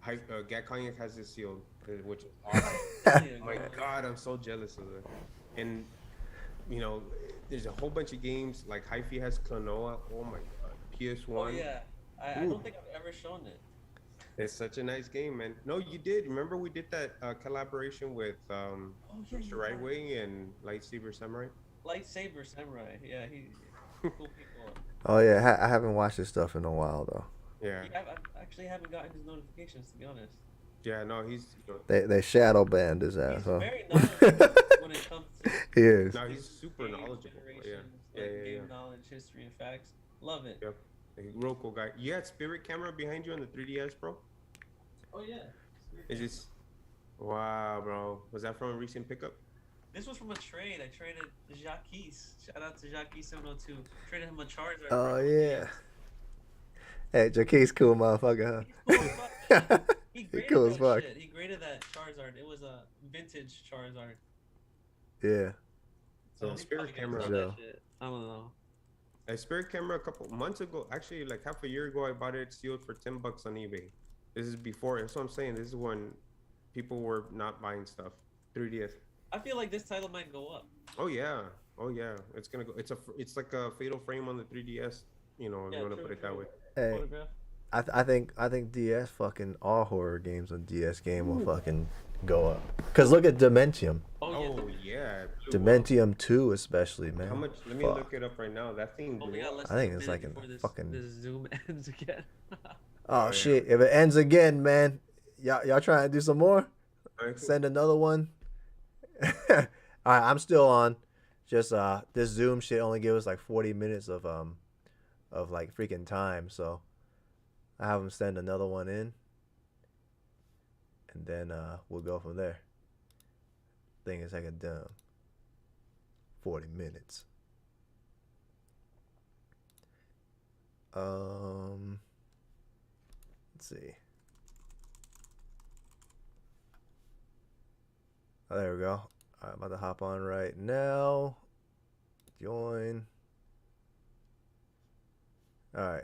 go. Gat Cognac has this sealed, which is awesome. Oh my God, I'm so jealous of it. And there's a whole bunch of games like Hyphy has Klonoa. Oh my God, PS1. Oh, yeah. I don't think I've ever shown it. It's such a nice game, man. No, you did. Remember we did that collaboration with Mr. Rightway and Lightsaber Samurai? Lightsaber Samurai. Yeah, he cool people. Oh yeah, I haven't watched this stuff in a while though. Yeah. I actually haven't gotten his notifications, to be honest. Yeah, no, he's They shadow banned his ass. He's huh? very knowledgeable when it comes to He is. no, he's super game knowledgeable. Yeah. generations, Yeah, like yeah, game yeah. knowledge, history, and facts. Love it. Yep. A real cool guy. You had Spirit Camera behind you on the 3DS, bro? Oh yeah. Is this? Wow, bro. Was that from a recent pickup? This was from a trade. I traded Jacques. Shout out to Jacques 702. Traded him a Charizard. Oh for yeah. Hey, Jaquez cool motherfucker, He's cool as huh? fuck. He He graded cool as that fuck. shit. He graded that Charizard. It was a vintage Charizard. Yeah. So Yeah, he's Spirit probably gonna Camera. sell Yeah. that shit. I don't know. A Spirit Camera a couple months ago, actually like half a year ago, I bought it sealed for $10 on eBay. This is before. That's what I'm saying. This is when people were not buying stuff. 3DS. I feel like this title might go up. Oh yeah. Oh yeah. It's gonna go. It's like a Fatal Frame on the 3DS. If you want to true, put it that true. way. Hey, Photograph. I think DS fucking all horror games on DS game will fucking go up. Cause look at Dementium. Oh yeah. Dementium 2 especially, man. How much? Let me Fuck. look it up right now. That thing. Oh, we blew got up. less I than think a it's minute like in before this, fucking- this Zoom ends again. Oh yeah. shit! If it ends again, man, y'all trying to do some more? Send another one. All right, I'm still on. Just this Zoom shit only gives us like 40 minutes of like freaking time, so I have them send another one in, and then we'll go from there. Thing is like a dumb 40 minutes. Let's see. Oh, there we go. I'm about to hop on right now. Join. All right.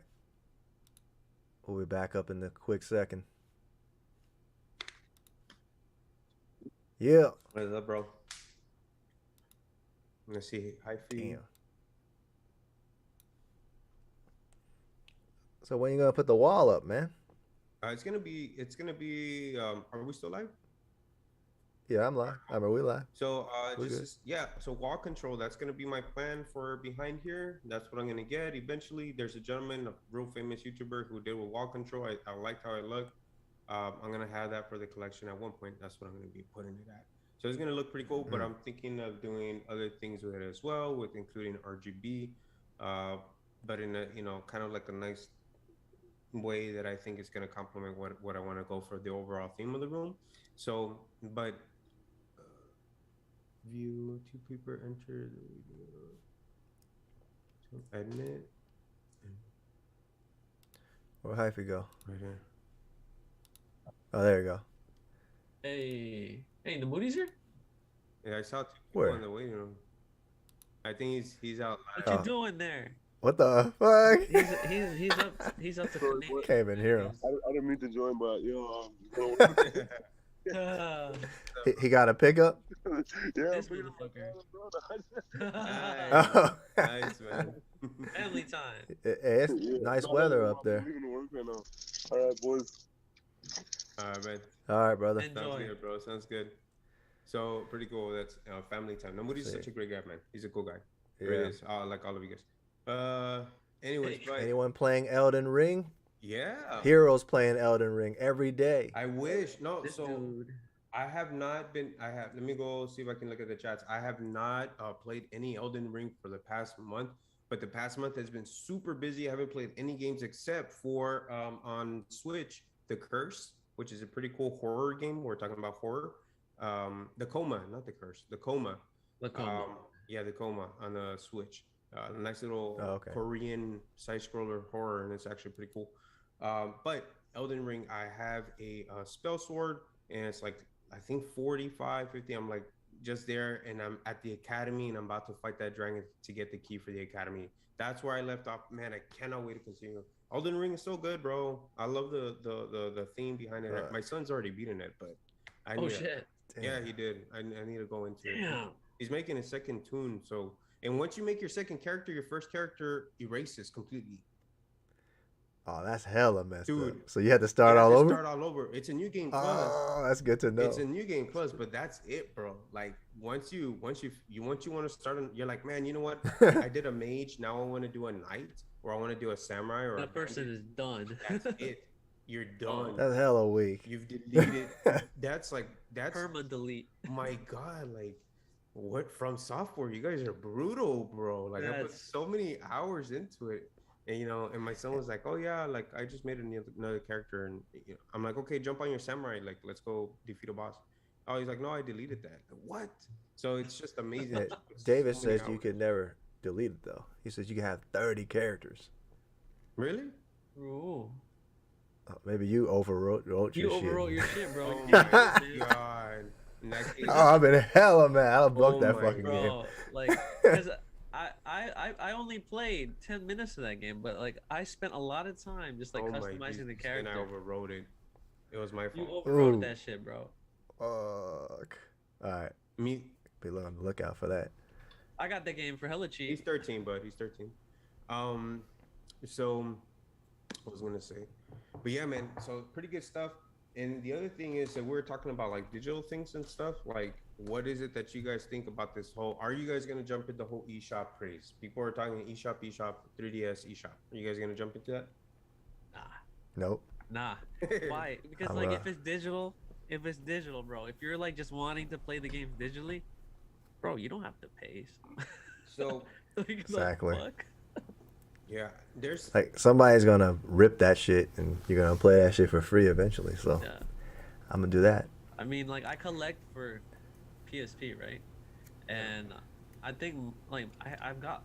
We'll be back up in a quick second. Yeah. What is up, bro? Let's see. Hyphy. Damn. So when you gonna put the wall up, man? It's gonna be. Are we still live? Yeah, I'm live. I mean, we live. So We're good. So wall control. That's gonna be my plan for behind here. That's what I'm gonna get eventually. There's a gentleman, a real famous YouTuber who did with wall control. I liked how it looked. I'm gonna have that for the collection at one point. That's what I'm gonna be putting it at. So it's gonna look pretty cool. But I'm thinking of doing other things with it as well, with including RGB, but in a kind of like a nice way that I think is gonna complement what I want to go for the overall theme of the room. So, but. View two people enter the video. So admit. Where Hyphy go? Right here. Oh, there you go. Hey, Namudi's here. Yeah, I saw two people Where? in the waiting room. I think he's out What live. you doing there? What the fuck? He's up to Canadian. Can't even hear him. I didn't mean to join, but He got a pickup? yeah, This motherfucker. Oh. Nice, man. Family time. It's nice weather up there. I'm leaving to work right now. All right, boys. All right, man. All right, brother. Enjoy. Sounds good, bro. Sounds good. So pretty cool. That's family time. Namudi's such a great guy, man. He's a cool guy. Really Yeah. is. Like all of you guys. Anyways, but Anyone playing Elden Ring? yeah. Heroes playing Elden Ring every day. I wish. No, This so dude. I have not been. Let me go see if I can look at the chats. I have not played any Elden Ring for the past month, but the past month has been super busy. I haven't played any games except for on Switch, The Curse, which is a pretty cool horror game. We're talking about horror. The Coma, not The Curse. The Coma. The Coma. Yeah, The Coma on the Switch. A nice little okay. Korean side-scroller horror, and it's actually pretty cool. But Elden Ring, I have a spell sword, and it's like I think 45, 50. I'm like just there, and I'm at the academy, and I'm about to fight that dragon to get the key for the academy. That's where I left off. Man, I cannot wait to continue. Elden Ring is so good, bro. I love the theme behind it. My son's already beaten it, but I need shit. Yeah, he did. I need to go into it. Damn. He's making a second tune, so and once you make your second character, your first character erases completely. Oh, that's hella messed Dude. up. So you had to start You have all to over? Start all over. It's a new game plus. Oh, that's good to know. It's a new game plus, but that's it, bro. Like once you want to start, you're like, man, you know what? I did a mage. Now I want to do a knight, or I want to do a samurai, or That person is done. That's it. You're done. That's hella weak. You've deleted. that's Perma delete. my God. Like what from software? You guys are brutal, bro. Like I put so many hours into it. And and my son was like, "Oh yeah, like I just made another character," and I'm like, "Okay, jump on your samurai, like let's go defeat a boss." Oh, he's like, "No, I deleted that." What? So it's just amazing. Yeah, David says you could never delete it though. He says you can have 30 characters. Really? Ooh. Maybe you overwrote your You shit. overwrote your shit, bro. Oh my God. In that case, Oh, I've been hella mad. I'll block that my fucking Bro, game. like, cause I only played 10 minutes of that game, but like I spent a lot of time just like customizing the character. And I overwrote it. It was my You fault. overwrote that shit, bro. Fuck. All right. Me. Be on the lookout for that. I got that game for hella cheap. He's 13, bud. He's 13. So what was I gonna say? But yeah, man. So pretty good stuff. And the other thing is that we're talking about like digital things and stuff. Like, what is it that you guys think about this whole? Are you guys gonna jump into the whole eShop craze? People are talking eShop, 3DS, eShop. Are you guys gonna jump into that? Nope. Nah. Why? Because I'm like if it's digital, bro. If you're like just wanting to play the games digitally, bro, you don't have to pay. So Like, Exactly. the fuck? yeah, there's Like somebody's gonna rip that shit, and you're gonna play that shit for free eventually. So Yeah. I'm gonna do that. I mean, like I collect for PSP, right? And I think like I've got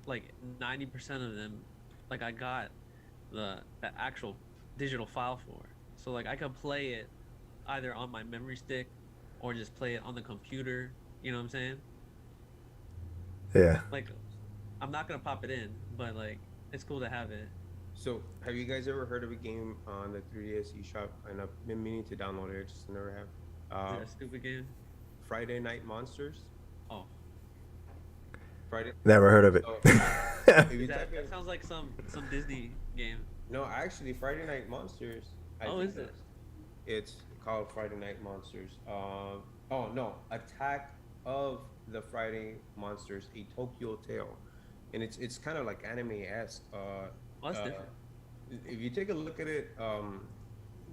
like 90% of them. Like I got the actual digital file for. So like I could play it either on my memory stick or just play it on the computer. You know what I'm saying? Yeah. Like, I'm not gonna pop it in, but like, it's cool to have it. So, have you guys ever heard of a game on the 3DS eShop? And I've been meaning to download it, just never have. Is it a stupid game? Friday Night Monsters. Oh, Friday. Never heard of it. So, if you that, type in, that sounds like some Disney game. no, actually, Friday Night Monsters. Oh, think is it? It's called Friday Night Monsters. Oh no, Attack of the Friday Monsters, a Tokyo Tale, and it's kind of like anime-esque. Oh, that's different. If you take a look at it,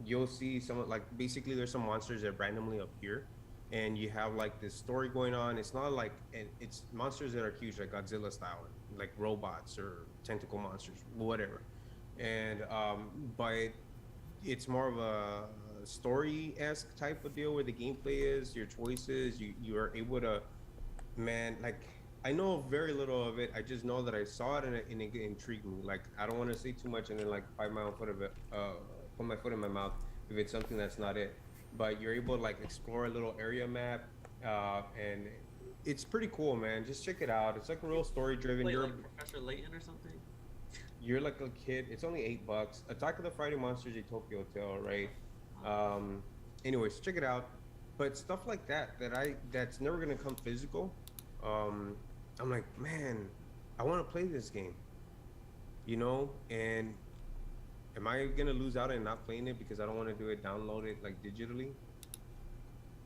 you'll see some like basically there's some monsters that randomly appear, and you have like this story going on. It's not like, and it's monsters that are huge, like Godzilla style, like robots or tentacle monsters, whatever. And but it's more of a story-esque type of deal where the gameplay is your choices. You are able to, man, like I know very little of it. I just know that I saw it and it intrigued me. Like I don't want to say too much and then like bite my own foot of it, put my foot in my mouth if it's something that's not it. But you're able to like explore a little area map, and it's pretty cool, man. Just check it out. It's like real story-driven. Play You're like Professor Layton or something. you're like a kid. It's only $8. Attack of the Friday Monsters, a Tokyo Tale, right? Anyways, check it out. But stuff like that's never gonna come physical. I'm like, man, I want to play this game, you know. And am I gonna lose out and not playing it because I don't want to do it, download it like digitally?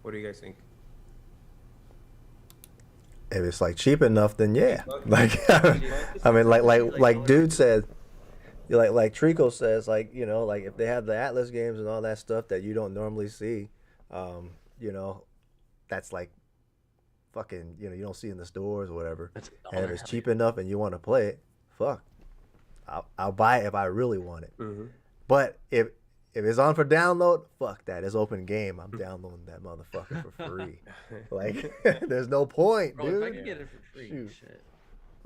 What do you guys think? If it's like cheap enough, then yeah. Like, I mean, like dude said, like Trico says, like, you know, like if they have the Atlas games and all that stuff that you don't normally see, you know, that's like fucking, you know, you don't see in the stores or whatever. And if it's cheap enough and you want to play it, fuck, I'll buy it if I really want it. Mm-hmm. But if it's on for download, fuck that. It's open game. I'm downloading that motherfucker for free. Like, there's no point, Bro, dude. if I can get it for free, Shoot. shit.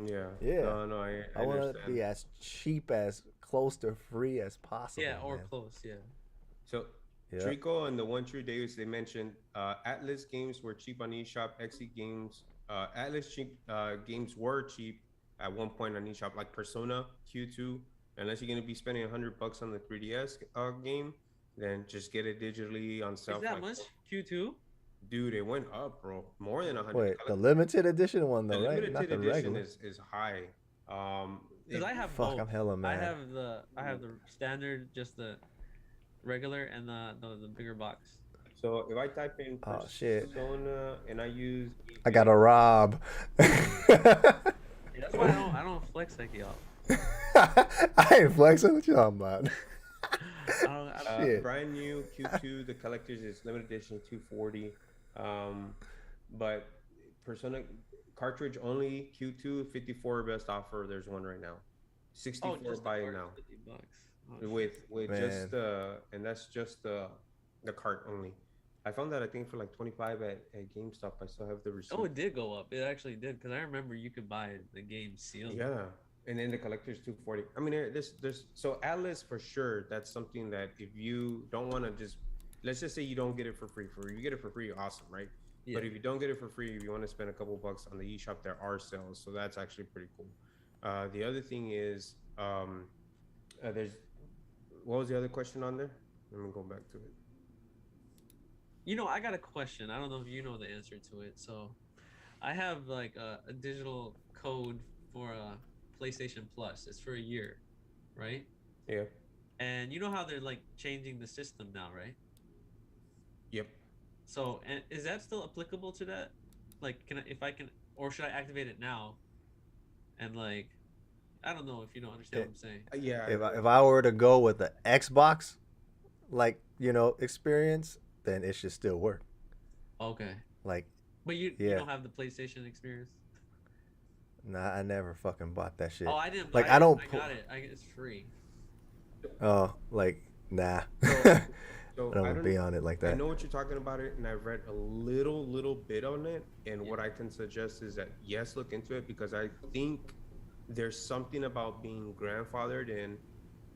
Yeah. Yeah. No, I want to be as cheap as close to free as possible. Yeah, or man. close, yeah. So Yeah. Trico and the One True Davis, they mentioned Atlas games were cheap on eShop. XE games, Atlas cheap games were cheap at one point on eShop, like Persona Q2. Unless you're gonna be spending $100 on the 3DS game, then just get it digitally on self. Is that much? Q2? Dude, it went up, bro. More than 100. Wait, the limited edition one The though, right? limited Not the edition regular. is high. Because I have Fuck, both. I'm hella mad. I have the standard, just the regular, and the bigger box. So if I type in Oh, shit. Persona and I use, I got a Rob. That's why I don't flex like y'all. I ain't flexing. What you talking about? I don't, Shit. brand new Q2, the collector's is limited edition 240. But Persona cartridge only Q2 54 best offer. There's one right now, 64 just buy the now cart, $50. Oh, with Man. just and that's just the cart only. I found that I think for like 25 at GameStop. I still have the receipt. Oh, it did go up. It actually did, because I remember you could buy the game sealed. Yeah, and then the collector's 240. I mean, there's so Atlas for sure. That's something that if you don't want to just, let's just say you don't get it for free. You get it for free, awesome, right? Yeah. But if you don't get it for free, if you want to spend a couple bucks on the eShop, there are sales, so that's actually pretty cool. The other thing is, there's, what was the other question on there? Let me go back to it. You know, I got a question. I don't know if you know the answer to it. So, I have like a digital code for a PlayStation Plus. It's for a year, right? Yeah. And you know how they're like changing the system now, right? Yep. So, and is that still applicable to that? Like, or should I activate it now? And like, I don't know if you don't understand what I'm saying. Yeah. If I were to go with the Xbox, like, you know, experience, then it should still work. Okay. Like, But you Yeah. don't have the PlayStation experience? nah, I never fucking bought that shit. Oh, I didn't. Like, buy I don't it. I pu- got it. It's free. Oh, like, nah. So I don't be on it like I that. know what you're talking about it, and I've read a little bit on it. And what I can suggest is that yes, look into it, because I think there's something about being grandfathered in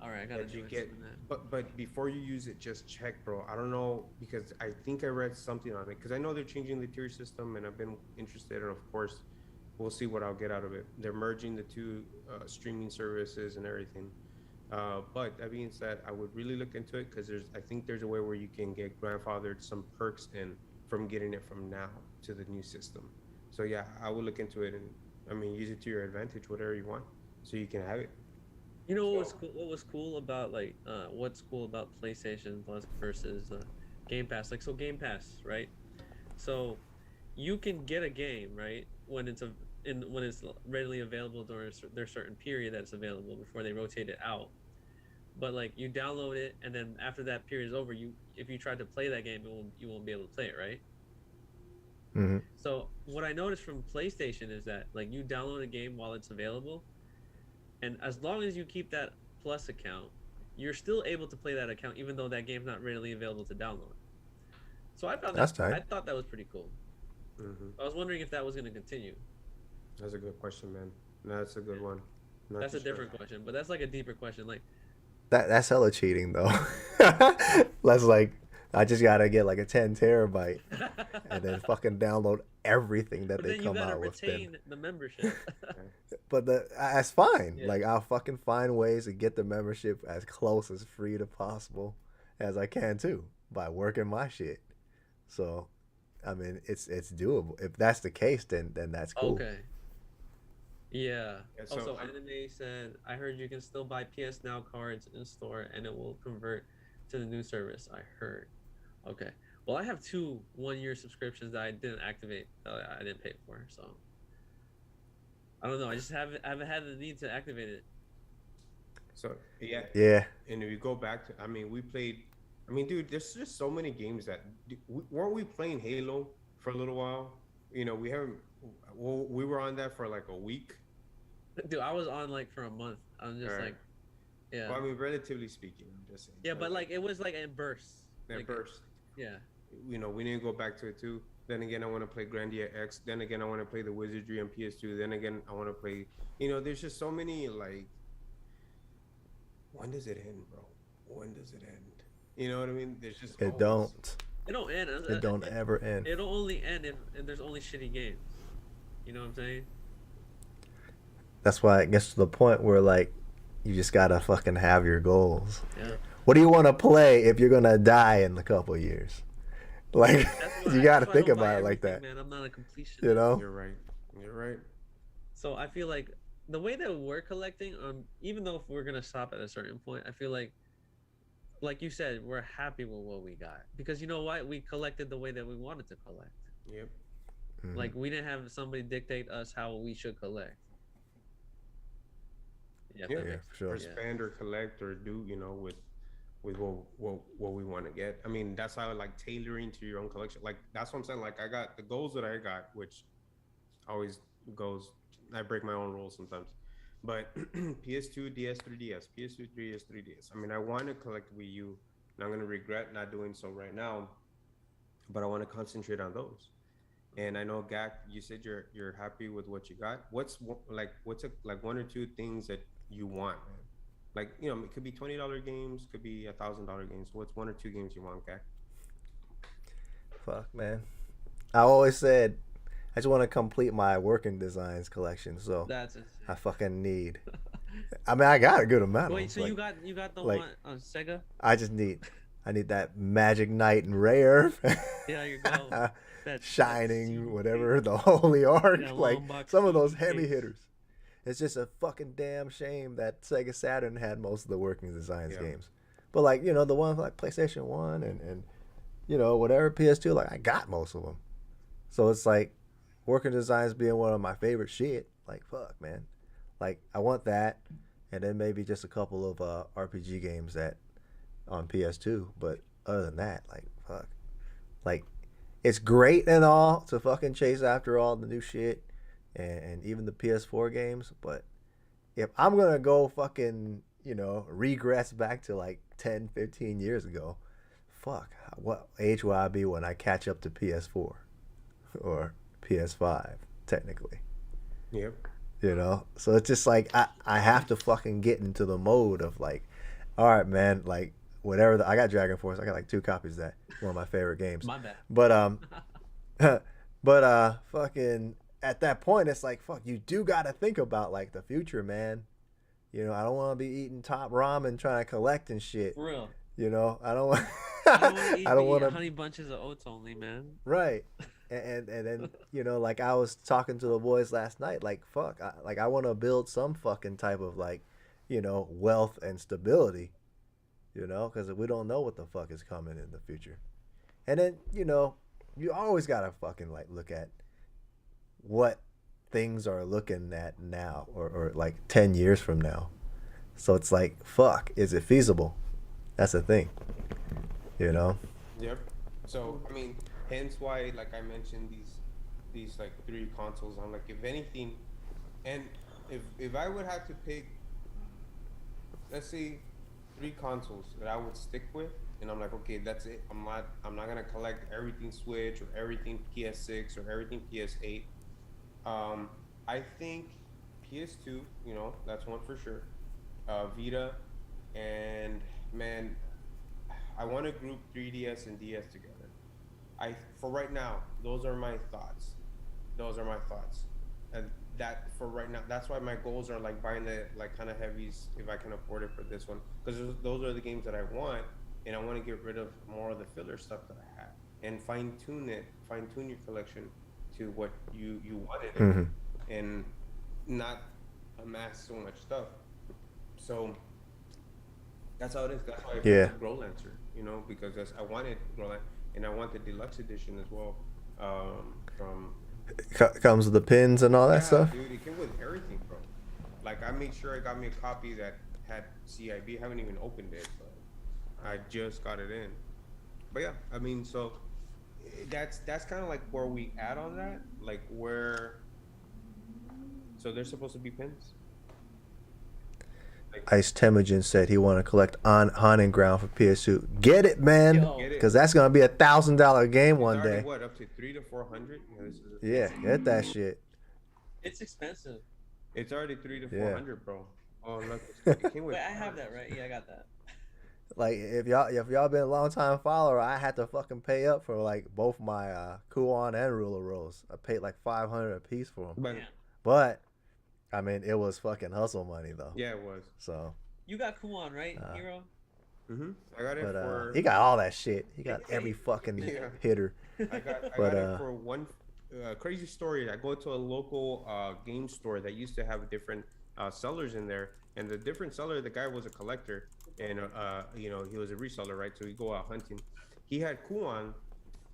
All right, I gotta that you do get. that. But before you use it, just check, bro. I don't know, because I think I read something on it, because I know they're changing the tier system, and I've been interested, and of course, we'll see what I'll get out of it. They're merging the two streaming services and everything. But that being said, I would really look into it, because I think there's a way where you can get grandfathered some perks in from getting it from now to the new system. So yeah, I will look into it, and I mean, use it to your advantage, whatever you want, so you can have it. You know what was cool? What was cool about what's cool about PlayStation Plus versus Game Pass? Like, so Game Pass, right? So you can get a game, right, when it's when it's readily available during their certain period that's available before they rotate it out. But like, you download it, and then after that period is over, if you try to play that game, you won't be able to play it, right? Mm-hmm. So what I noticed from PlayStation is that, like, you download a game while it's available, and as long as you keep that Plus account, you're still able to play that account even though that game's not readily available to download. So I That's tight. I thought that was pretty cool. I was wondering if that was going to continue. That's a good question, man. That's a good one. Not That's too a sure. different question, but that's like a deeper question. Like, That's hella cheating though. That's like, I just gotta get like a 10 terabyte and then fucking download everything that but they then you come gotta out with. retain the membership. But that's fine. Yeah. Like, I'll fucking find ways to get the membership as close as free to possible as I can too, by working my shit. So, I mean, it's doable. If that's the case, then that's cool. Okay. Yeah. Yeah, so Also, I'm- Anime said, I heard you can still buy PS Now cards in store and it will convert to the new service. I heard. Okay. Well, I have 2 one-year subscriptions that I didn't activate. I didn't pay for. So I don't know. I haven't had the need to activate it. So yeah. Yeah. And if you go back to, I mean, we played. I mean, dude, there's just so many games that weren't we playing Halo for a little while? You know, we haven't. Well, we were on that for like a week. Dude, I was on like for a month. I'm just Right. like, yeah. Well, I mean, relatively speaking, I'm just saying. Yeah, but like it was like in bursts. At Like, first, yeah. you know, we didn't go back to it too. Then again, I want to play Grandia X. Then again, I want to play the Wizardry on PS2. Then again, I want to play. You know, there's just so many like. When does it end, bro? When does it end? You know what I mean? There's just It always- don't. It don't end. It don't ever end. It'll only end if there's only shitty games. You know what I'm saying? That's why it gets to the point where, like, you just gotta fucking have your goals. Yeah. What do you want to play if you're gonna die in a couple of years? Like, you gotta that's why I think don't buy about it like everything, that. Man, I'm not a completionist. You know? You're right. You're right. So I feel like the way that we're collecting, even though if we're gonna stop at a certain point, I feel like you said, we're happy with what we got, because you know what, we collected the way that we wanted to collect. Yep. Mhm. Like, we didn't have somebody dictate us how we should collect. Yeah, if that Yeah, makes for sure. Or Yeah. spend or collect or do, you know, with what we want to get. I mean, that's how like tailoring to your own collection. Like, that's what I'm saying. Like, I got the goals that I got, which always goes. I break my own rules sometimes. But PS2, DS, 3DS, PS2, 3DS, 3DS. I mean, I want to collect Wii U, and I'm gonna regret not doing so right now. But I want to concentrate on those. And I know, Gak, you said you're happy with what you got. What's like 1 or 2 things that you want, man? Like, you know, it could be $20 games, could be $1,000 games. What's 1 or 2 games you want, Gak? Fuck, man. I always said I just want to complete my working designs collection, so That's it. I fucking need. I mean, I got a good amount. Wait, of so them. you got the like- one on Sega? I need that Magic Knight and Rare. Yeah, you go. That Shining, whatever, the Holy Ark, Yeah, like long box some of those CD heavy games. hitters. It's just a fucking damn shame that Sega Saturn had most of the working designs Yeah. games. But like, you know, the ones like PlayStation 1 and you know, whatever, PS2, like I got most of them. So it's like working designs being one of my favorite shit. Like, fuck, man. Like, I want that, and then maybe just a couple of RPG games that on PS2. But other than that, like, fuck. Like, it's great and all to fucking chase after all the new shit and even the PS4 games. But if I'm going to go fucking, you know, regress back to like 10, 15 years ago, fuck, what age will I be when I catch up to PS4 or PS5, technically? Yep. You know? So it's just like, I have to fucking get into the mode of like All right, man. Like whatever. I got Dragon Force. I got like 2 copies of that. One of my favorite games. My bad. But fucking at that point, it's like fuck. You do got to think about like the future, man. You know, I don't want to be eating top ramen trying to collect and shit. For real. You know, I don't want. I don't want to. Honey bunches of oats only, man. Right. And then you know, like I was talking to the boys last night, like fuck, I want to build some fucking type of like, you know, wealth and stability, you know, because we don't know what the fuck is coming in the future. And then you know, you always gotta fucking like look at what things are looking at now or like 10 years from now. So it's like fuck, is it feasible? That's the thing, you know. Yep. So I mean, hence why, like I mentioned, these like 3 consoles. I'm like, if anything, and if I would have to pick, let's say, 3 consoles that I would stick with, and I'm like, okay, that's it. I'm not gonna collect everything Switch or everything PS6 or everything PS8. I think PS2, you know, that's one for sure. Vita, and man, I want to group 3DS and DS together. For right now, those are my thoughts. And that for right now, that's why my goals are like buying the like kind of heavies if I can afford it for this one, because those are the games that I want, and I want to get rid of more of the filler stuff that I have and fine tune your collection to what you wanted, Mm-hmm. and not amass so much stuff. So that's how it is. That's why I picked Grow Lancer, you know, because I wanted Grow Lancer, and I want the deluxe edition as well. From Comes with the pins and all that stuff. Dude, it came with everything, bro. Like I made sure I got me a copy that had CIB. I haven't even opened it, but I just got it in. But yeah, I mean, so that's kind of like where we at on that, like where. So there's supposed to be pins. Ice Temujin said he want to collect on Haunting Ground for PS2. Get it, man, because that's gonna be $1,000 game one day. What, up to 300 to 400? Yeah, get that shit. It's expensive. It's already 300 to 400, bro. Oh look, it came with. Wait, I have that right. Yeah, I got that. Like if y'all been a long time follower, I had to fucking pay up for like both my Kuon and Ruler Rolls. I paid like $500 a piece for them. But I mean, it was fucking hustle money though. Yeah, it was. So you got Kuon, right, Hero? I got it for. He got all that shit. He got every fucking hitter. I got it for one crazy story. I go to a local game store that used to have different sellers in there, and the different seller, the guy was a collector, and you know, he was a reseller, right? So we go out hunting. He had Kuon.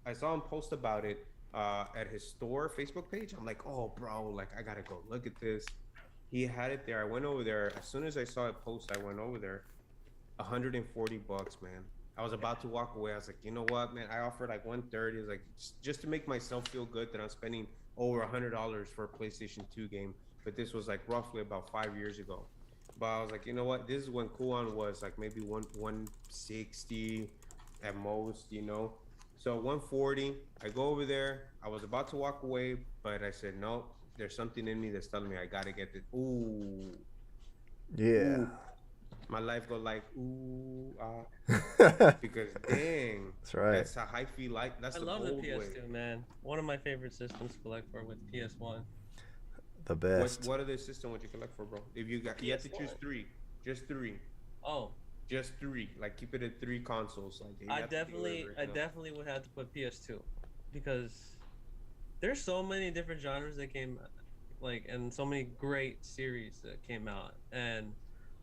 I saw him post about it at his store Facebook page. I'm like, oh, bro, like I gotta go look at this. He had it there. I went over there. As soon as I saw it post, I went over there. $140, man. I was about to walk away. I was like, you know what, man? I offered like 130. It's like just to make myself feel good that I'm spending over $100 for a PlayStation 2 game. But this was like roughly about 5 years ago. But I was like, you know what? This is when Kuon was like maybe 160 at most, you know. So 140. I go over there. I was about to walk away, but I said no. There's something in me that's telling me I gotta get this. Ooh. Yeah. Ooh. My life go like ooh because dang, that's right. That's a Hyphy like. That's I love the PS2, man. One of my favorite systems to collect for with PS1. The best. What other system would you collect for, bro? If you have to choose 3, just 3. Oh, just 3. Like keep it at 3 consoles. Like I definitely would have to put PS2 because there's so many different genres that came, like, and so many great series that came out, and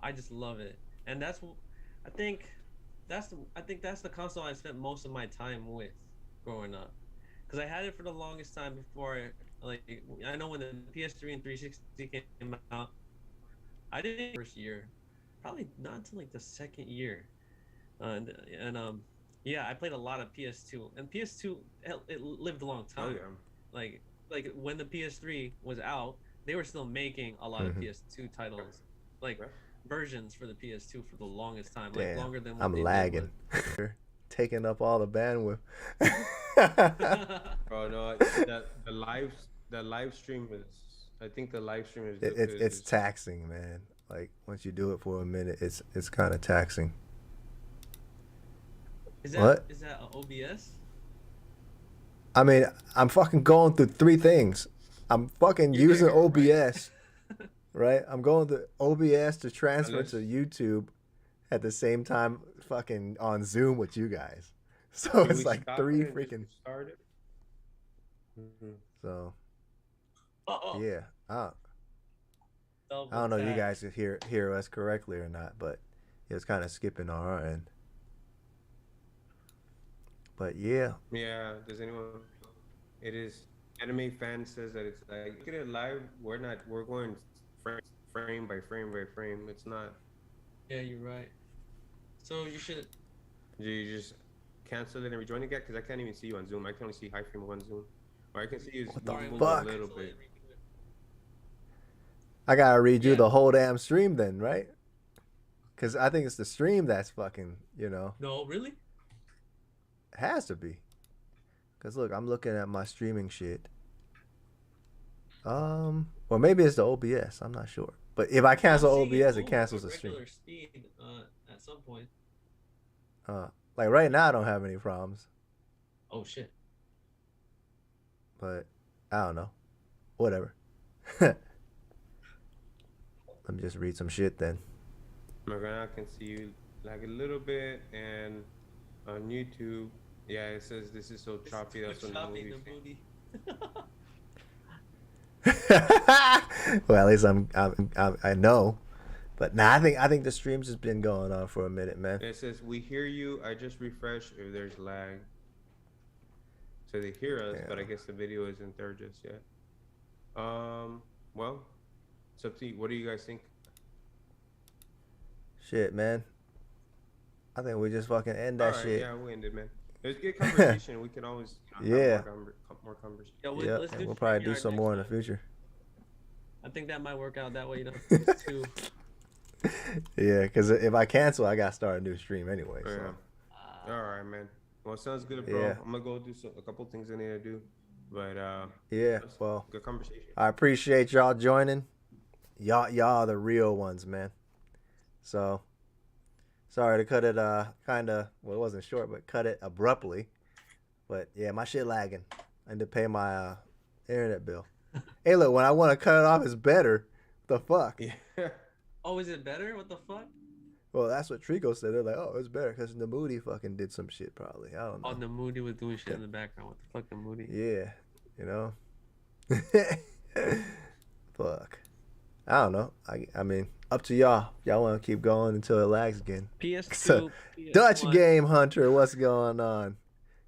I just love it. And I think that's the console I spent most of my time with growing up, because I had it for the longest time before. I know when the PS3 and 360 came out, I didn't first year, probably not until like the second year, yeah, I played a lot of PS2, and PS2 it lived a long time. Oh, yeah. Like when the PS3 was out, they were still making a lot of PS2 titles, like versions for the PS2 for the longest time, like longer than what I'm lagging. Taking up all the bandwidth. Bro, no, the live stream is. I think the live stream is. It's taxing, man. Like once you do it for a minute, it's kind of taxing. Is that What? is that OBS? I mean, I'm fucking going through 3 things. I'm fucking You're using getting it right. OBS, right? I'm going to OBS to transfer Unless- to YouTube at the same time fucking on Zoom with you guys. So Can it's we like stop 3 it and just freaking. start it? Mhm. So Uh-oh. yeah, I Double don't know if you tap. guys could hear us correctly or not, but it was kind of skipping on our end. But yeah, Yeah. Does anyone? It is. Anime fan says that it's like look at it live. We're not. We're going frame by frame by frame. It's not. Yeah, you're right. So you should. You just cancel it and rejoin again because I can't even see you on Zoom. I can only see Hyphy on Zoom, or I can see you What the move fuck? a little bit. I gotta redo Yeah. the whole damn stream then, right? Because I think it's the stream that's fucking, No, really? has to be. Because look, I'm looking at my streaming shit. Or maybe it's the OBS. I'm not sure. But if I cancel I'm seeing OBS, it move cancels at the stream. regular speed at some point. Like right now, I don't have any problems. Oh shit. But I don't know. Whatever. Let me just read some shit then. Morgana, I can see you like a little bit, and on YouTube, yeah, it says this is so choppy. That's what the movie. Well, at least I know. But nah, I think the stream's just been going on for a minute, man. It says we hear you. I just refresh if there's lag. So they hear us, but I guess the video isn't there just yet. Well, it's up to you. What do you guys think? Shit, man. I think we just fucking end that All right, shit. yeah, we ended, man. It was a good conversation. We can always Yeah. have more conversation. Yeah, Yeah, let's do we'll probably do StreamYard some next more in the time. future. I think that might work out that way, too. Yeah, because if I cancel, I gotta start a new stream anyway. So. Yeah. All right, man. Well, sounds good, bro. Yeah. I'm gonna go do a couple things I need to do, but Yeah, well, good conversation. I appreciate y'all joining. Y'all are the real ones, man. So, sorry to cut it kind of, well, it wasn't short, but cut it abruptly. But yeah, my shit lagging. I need to pay my internet bill. Hey, look, when I want to cut it off, it's better. The fuck? Yeah. Oh, is it better? What the fuck? Well, that's what Trico said. They're like, oh, it's better because Namudi fucking did some shit probably. I don't know. Oh, Namudi was doing shit in the background. What the fuck, Namudi? Yeah, you know. Fuck. I don't know. I mean, up to y'all. Y'all want to keep going until it lags again. PS2, So, PS1. Dutch Game Hunter, what's going on?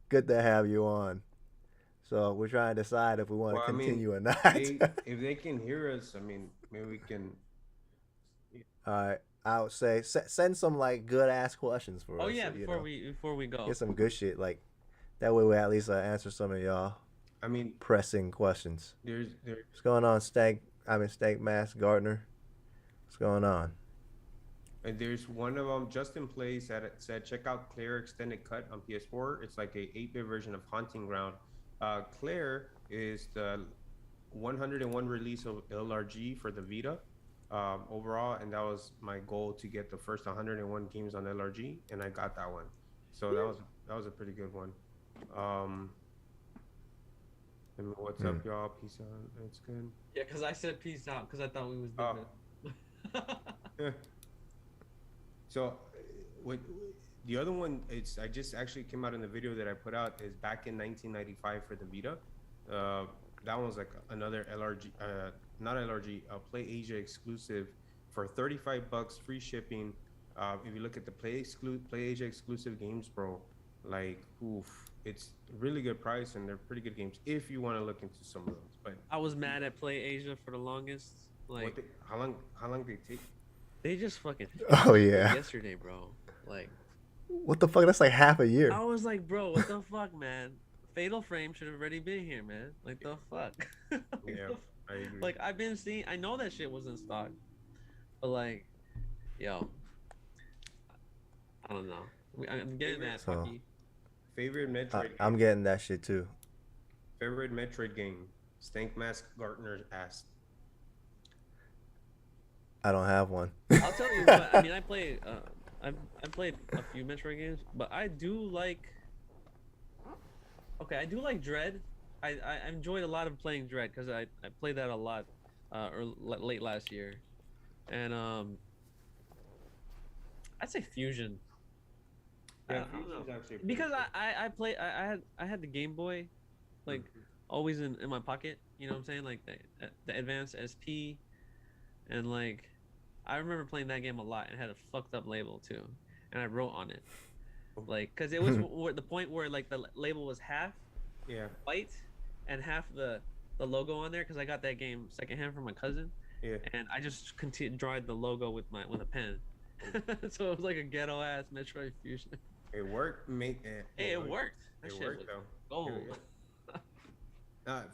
Good to have you on. So we're trying to decide if we want to continue or not. If they can hear us, I mean, maybe we can. All right. I would say send some like good ass questions for us. Oh yeah, so, before we go. get some good shit. Like that way we at least answer some of y'all I mean, pressing questions. there's What's going on, Stank Mask Gardner? What's going on? And there's one of them, Justin Plays, that said, check out Claire Extended Cut on PS4. It's like a 8-bit version of Haunting Ground. Claire is the 101 release of LRG for the Vita overall, and that was my goal to get the first 101 games on LRG, and I got that one. So that was a pretty good one. And what's up, y'all? Peace out. That's good. Yeah, because I said peace out because I thought we was doing it. So, the other one, I just actually came out in the video that I put out is back in 1995 for the Vita. That one's like another LRG, not LRG, Play Asia exclusive for $35, free shipping. If you look at the Play Asia exclusive games, bro, like, oof, it's a really good price and they're pretty good games if you want to look into some of those. But I was mad at Play Asia for the longest. Like, how long they take? they just fucking. Oh yeah. Yesterday, bro. Like, What the fuck? That's like half a year. I was like, bro, what the fuck, man? Fatal Frame should have already been here, man. Like, the fuck. Yeah, I agree. Like, I've been seeing. I know that shit was in stock, but like, yo, I don't know. I'm getting that. So- Fucky. Favorite Metroid. I'm getting that shit too. Favorite Metroid game? Stank Mask Gartner asked. I don't have one. I'll tell you what. I mean, I play. I've played a few Metroid games, but I do like. Okay, I do like Dread. I enjoyed a lot of playing Dread because I played that a lot, late last year, and I'd say Fusion. I Yeah, don't know. Fusion's actually pretty Because cool. I had the Game Boy, like always in my pocket. You know what I'm saying? Like the Advanced SP, and like I remember playing that game a lot and had a fucked up label too, and I wrote on it, like because it was the point where like the label was half Yeah. white and half the logo on there because I got that game secondhand from my cousin, Yeah. and I just continued drawing the logo with a pen. So it was like a ghetto ass Metroid Fusion. It worked. Hey, it worked. That It shit worked was though. gold.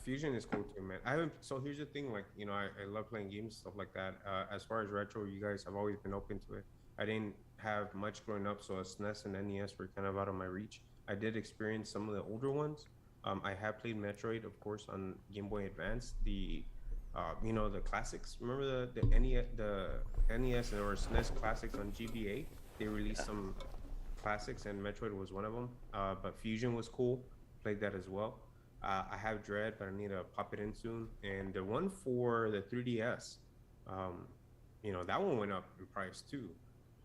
Fusion is cool too, man. I haven't. So here's the thing, like I love playing games, stuff like that. As far as retro, you guys have always been open to it. I didn't have much growing up, so SNES and NES were kind of out of my reach. I did experience some of the older ones. I have played Metroid, of course, on Game Boy Advance. The classics. Remember the NES or SNES classics on GBA? They released some classics, and Metroid was one of them. But Fusion was cool. Played that as well. I have Dread, but I need to pop it in soon. And the one for the 3DS, that one went up in price too.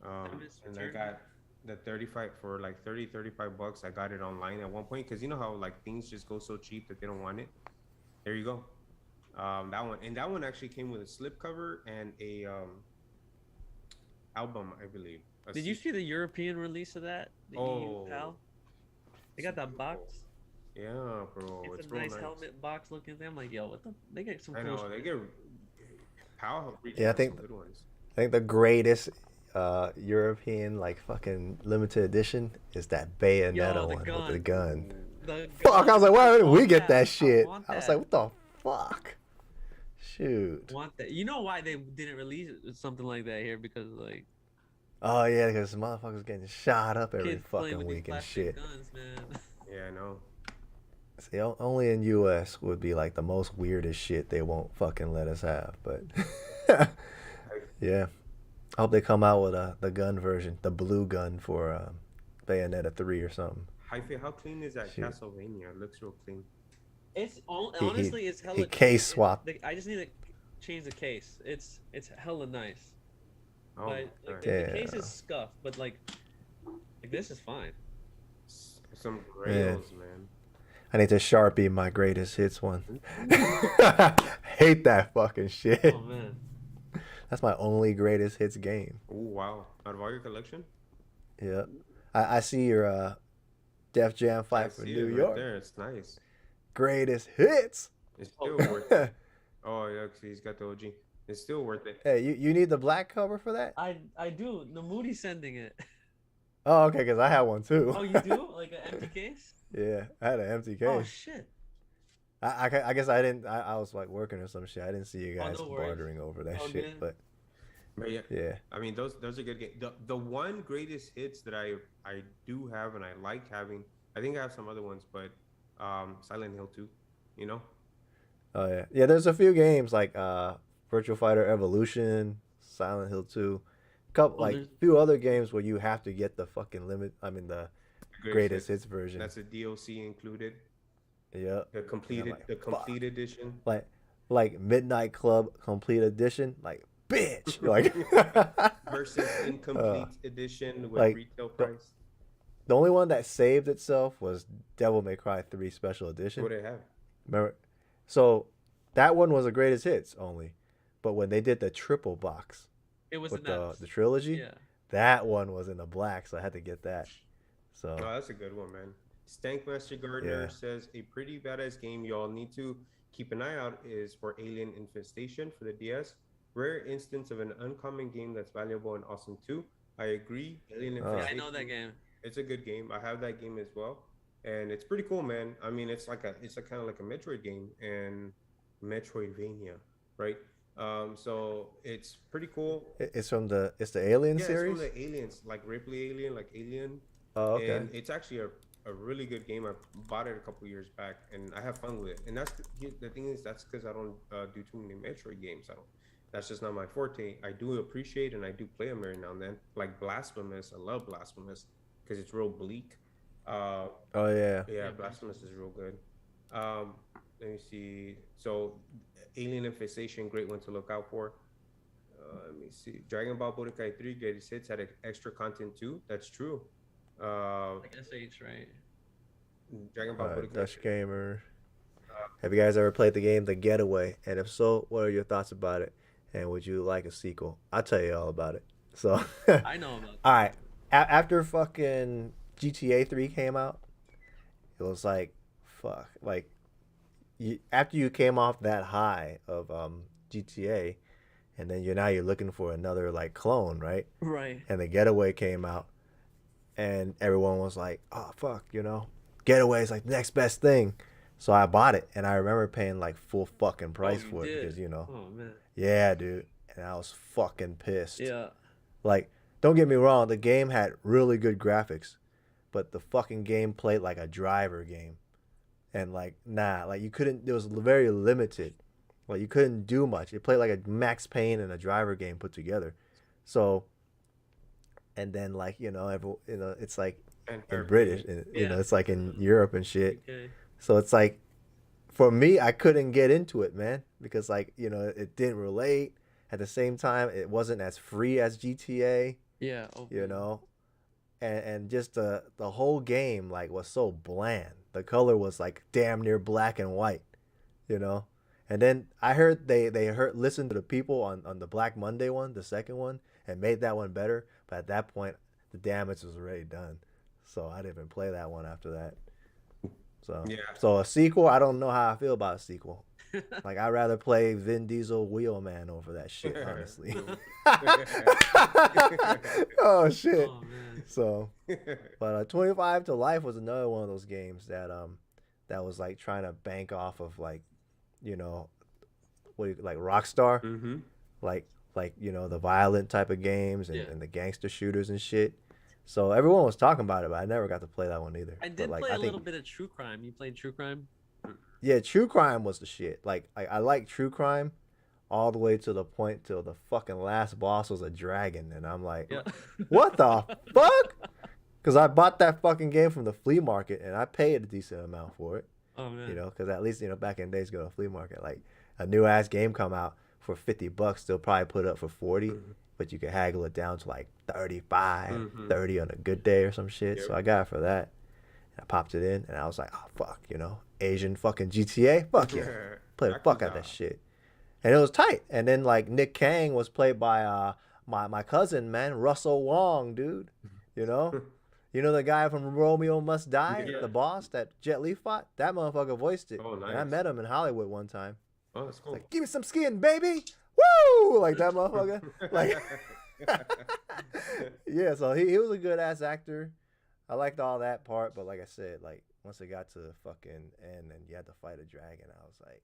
And I got the 35 for like 35 bucks. I got it online at one point because you know how like things just go so cheap that they don't want it. There you go. That one actually came with a slipcover and a album, I believe. Did you see the European release of that? The EU PAL? They got that box. Yeah, bro. It's a nice helmet box looking thing. I'm like, yo, what the? They get some. I know they get PAL. Yeah, I think good ones. I think the greatest European like fucking limited edition is that Bayonetta one with the gun. Fuck! I was like, why didn't we get that shit? I was like, what the fuck? Shoot. Want that? You know why they didn't release something like that here? Because like. Oh yeah, because motherfuckers getting shot up every Kids playing fucking with these week and plastic shit. Guns, man. Yeah, I know. See, only in US would be like the most weirdest shit they won't fucking let us have, but yeah. I hope they come out with the gun version, the blue gun for Bayonetta 3 or something. Hyphy, how clean is that Castlevania? It looks real clean. It's honestly, it's hella. He case swapped. I just need to change the case. It's hella nice. Oh, but like, the case is scuffed, but like this is fine. Some grails, man. I need to Sharpie my greatest hits one. Hate that fucking shit. Oh man. That's my only greatest hits game. Oh wow! Out of all your collection? Yeah. I see your Def Jam fight for New York. Right there, it's nice. Greatest hits. It's still worth it. Oh yeah, he's got the OG. It's still worth it. Hey, you need the black cover for that? I do. Namudi's sending it. Oh, okay, because I have one too. Oh, you do? Like an empty case? Yeah, I had an empty case. Oh shit. I guess I didn't. I was like working or some shit. I didn't see you guys no bartering over that shit. Man. But yeah. I mean, those are good games. The one greatest hits that I do have and I like having. I think I have some other ones, but Silent Hill 2. You know. Oh yeah, yeah. There's a few games like Virtua Fighter Evolution, Silent Hill 2, few other games where you have to get the fucking the greatest hits version. That's a DLC included. Yeah. The complete edition. Like Midnight Club Complete Edition, like bitch, like versus incomplete edition with retail price. The only one that saved itself was Devil May Cry 3 Special Edition. What did it have? Remember? So that one was a greatest hits only, but when they did the triple box, it was with the trilogy. Yeah. That one was in the black, so I had to get that. So. Oh, that's a good one, man. Stankmaster Gardner says a pretty badass game y'all need to keep an eye out is for Alien Infestation for the DS. Rare instance of an uncommon game that's valuable and awesome too. I agree. Alien Infestation. I know that game. It's a good game. I have that game as well, and it's pretty cool, man. I mean, it's kind of like a Metroid game and Metroidvania, right? So it's pretty cool. It's the Alien series. It's from the Aliens, like Ripley Alien, like Alien. Oh, okay. And it's actually a really good game. I bought it a couple years back, and I have fun with it. And that's the thing is that's because I don't do too many Metroid games. That's just not my forte. I do appreciate and I do play them every now and then. Like Blasphemous, I love Blasphemous because it's real bleak. Oh yeah. Yeah, Blasphemous is real good. Let me see. So, Alien Infestation, great one to look out for. Let me see. Dragon Ball Budokai 3 Greatest Hits had extra content too. That's true. Like SH, right? Dragon Ball Budokai. Dutch Gamer. Have you guys ever played the game The Getaway? And if so, what are your thoughts about it? And would you like a sequel? I'll tell you all about it. So I know about all right. After fucking GTA 3 came out, it was like, fuck. Like, after you came off that high of GTA, and then you're looking for another like clone, right? Right. And The Getaway came out, and everyone was like, oh fuck, Getaway is like the next best thing. So I bought it, and I remember paying like full fucking price for it because Oh man. yeah, dude, and I was fucking pissed. Yeah. Like, don't get me wrong, the game had really good graphics, but the fucking game played like a driver game, and like you couldn't. It was very limited. Like you couldn't do much. It played like a Max Payne and a driver game put together. So, and then like it's like in British, and, it's like in Europe and shit. Okay. So it's like, for me, I couldn't get into it, man, because like it didn't relate. At the same time, it wasn't as free as GTA. Yeah. Okay. And just the whole game like was so bland. The color was like damn near black and white, And then I heard they listened to the people on the Black Monday one, the second one, and made that one better. But at that point, the damage was already done, so I didn't even play that one after that. So yeah. So a sequel, I don't know how I feel about a sequel. Like I'd rather play Vin Diesel Wheelman over that shit, honestly. Oh shit. Oh man. So, but 25 to Life was another one of those games that was like trying to bank off of like, like Rockstar, Mm-hmm. like the violent type of games and, Yeah. and the gangster shooters and shit. So everyone was talking about it, but I never got to play that one either. I did but, like, play I a think, little bit of True Crime. You played True Crime? Yeah, True Crime was the shit. Like I like True Crime all the way to the point till the fucking last boss was a dragon, and I'm like, Yeah. what the fuck? Because I bought that fucking game from the flea market, and I paid a decent amount for it. Oh man. Because at least back in the days, go to a flea market, like a new ass game come out for $50, they'll probably put it up for 40, but you can haggle it down to like 35, 30 on a good day or some shit. Yep. So I got it for that. And I popped it in, and I was like, oh fuck, Asian fucking GTA, fuck yeah, play the fuck out of that shit, and it was tight. And then like Nick Kang was played by my cousin, man, Russell Wong, dude. The guy from Romeo Must Die, Yeah. the boss that Jet Li fought. That motherfucker voiced it. Oh, nice. And I met him in Hollywood one time. Oh, that's cool. Like, give me some skin, baby. Woo! Like that motherfucker. Like, yeah. So he was a good ass actor. I liked all that part, but like I said, like once it got to the fucking end and you had to fight a dragon, I was like,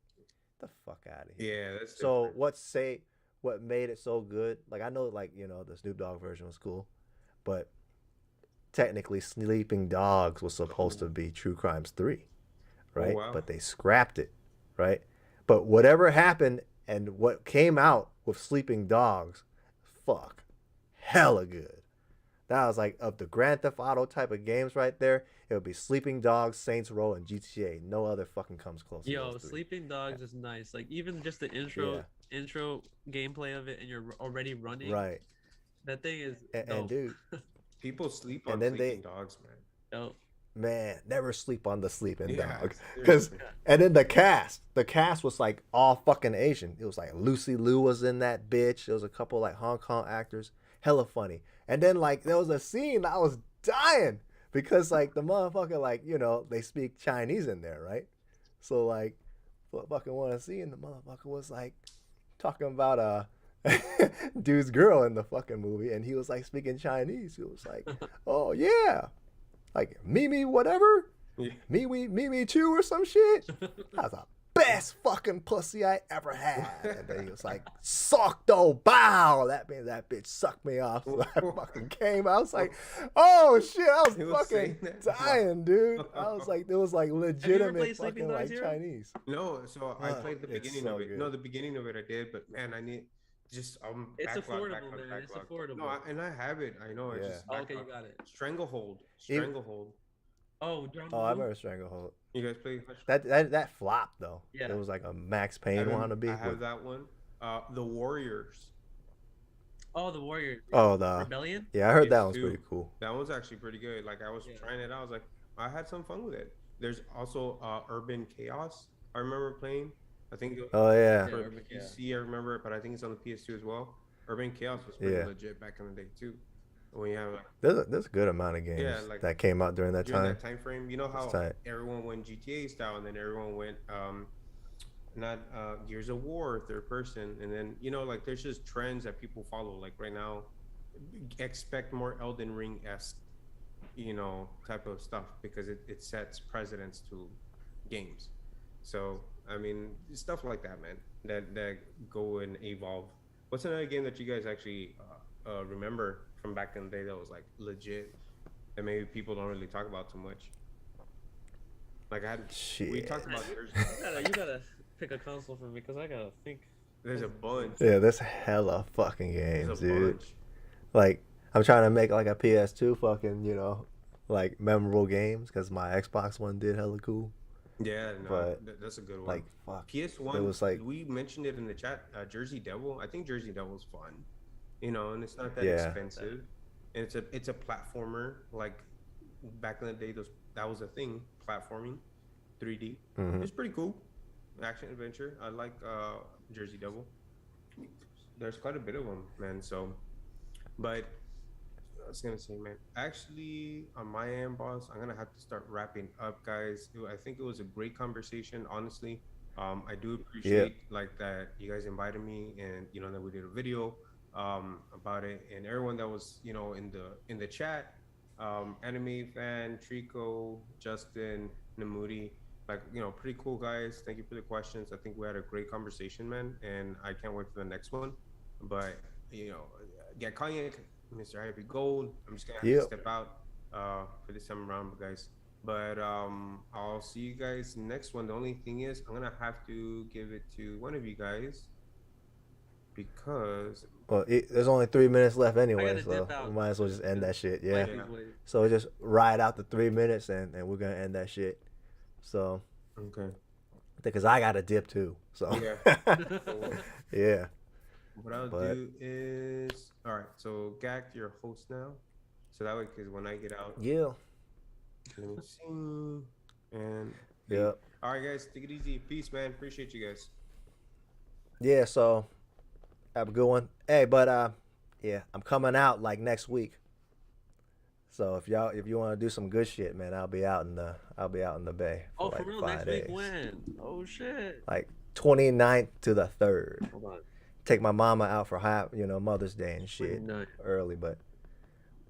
the fuck out of here. Yeah, that's So different. what made it so good? Like I know, like the Snoop Dogg version was cool, but technically, Sleeping Dogs was supposed to be True Crimes 3, right? wow. But they scrapped it, right? But whatever happened and what came out with Sleeping Dogs, fuck, hella good. That was like of the Grand Theft Auto type of games right there. It would be Sleeping Dogs, Saints Row, and GTA. No other fucking comes close. to Yo, those three. Sleeping Dogs is nice. Like even just the intro gameplay of it, and you're already running. Right. That thing is. And dude, People sleep on And then sleeping dogs, man. Dope. man, never sleep on the Sleeping Yeah, Dog. seriously. And then the cast was like all fucking Asian. It was like Lucy Liu was in that bitch. There was a couple like Hong Kong actors, hella funny. And then like there was a scene I was dying because like the motherfucker like they speak Chinese in there, right? So like, what fucking want to see, and the motherfucker was like talking about dude's girl in the fucking movie, and he was like speaking Chinese. He was like, oh yeah, like Mimi whatever. Yeah. Me too or some shit. That was the best fucking pussy I ever had. And then he was like, suck though, bow. That means that bitch sucked me off. So I fucking came. I was like, oh shit, I was He was fucking saying that? dying, dude. I was like, it was like legitimate played Sleeping fucking like Dogs here? Chinese. No, so I played the it's beginning so of it. good. No, the beginning of it I did, but man, just It's backlog, affordable, backlog, man. It's backlog. affordable. No, and I have it. I know. It's Yeah. just Oh, okay, you backlog. got it. Stranglehold. Even- Stranglehold. Oh, Drum Oh, I Blue? remember Stranglehold. You guys play? That flopped though. Yeah. It was like a Max Payne wannabe. I have with- that one. The Warriors. Oh, the Warriors. Oh, the Rebellion? yeah, I heard that PS2. one's pretty cool. That one's actually pretty good. Like I was Yeah. trying it out. I was like, I had some fun with it. There's also Urban Chaos. I remember playing. I think it was Oh yeah. for Urban Chaos. PC. I remember it, but I think it's on the PS2 as well. Urban Chaos was pretty Yeah. legit back in the day too. When you have like, There's a good amount of games like, that came out during that during time. that time frame, you know how tight. everyone went GTA style, and then everyone went not Gears of War third person, and then like there's just trends that people follow. Like right now, expect more Elden Ring esque, type of stuff because it sets precedents to games. So I mean, stuff like that, man. That go and evolve. What's another game that you guys actually remember from back in the day that was like legit that maybe people don't really talk about too much? Like we talked about yours. You gotta pick a console for me because I gotta think. There's a bunch. Yeah, there's hella fucking There's games, a dude. bunch. Like I'm trying to make like a PS2 fucking, like memorable games because my Xbox One did hella cool. Yeah, no, But, that's a good one. Like fuck. PS1, it was like- we mentioned it in the chat. Jersey Devil. I think Jersey Devil's fun, and it's not that Yeah. expensive. And it's a platformer. Like back in the day, that was a thing. Platforming, 3D. Mhm. It's pretty cool. Action adventure. I like Jersey Devil. There's quite a bit of them, man. So, but I was gonna say, man. Actually, on my end, boss, I'm gonna have to start wrapping up, guys. I think it was a great conversation, honestly. I do appreciate like that you guys invited me, and that we did a video about it, and everyone that was in the chat, anime fan, Trico, Justin, Namudi, like pretty cool guys. Thank you for the questions. I think we had a great conversation, man, and I can't wait for the next one. But get cognac, Mr. Hyphy Gold. I'm just gonna have to step out for this time around, guys. But I'll see you guys next one. The only thing is, I'm gonna have to give it to one of you guys because there's only 3 minutes left anyway, gotta so dip out. we might as well just end that shit. Yeah. Like, So just ride out the 3 minutes and we're gonna end that shit. So okay, because I got to dip too. So yeah. yeah. What I'll do is, all right. So Gak, you're a host now, so that way, because when I get out, Yeah. let me see, and Yeah. all right, guys, take it easy. Peace, man. Appreciate you guys. Yeah, so have a good one. Hey, but yeah, I'm coming out like next week. So if you want to do some good shit, man, I'll be out in the Bay. Oh, like for real? 5 Next days. week when? Oh shit. Like 29th to the 3rd. Hold on. Take my mama out for Mother's Day and shit 29. early, but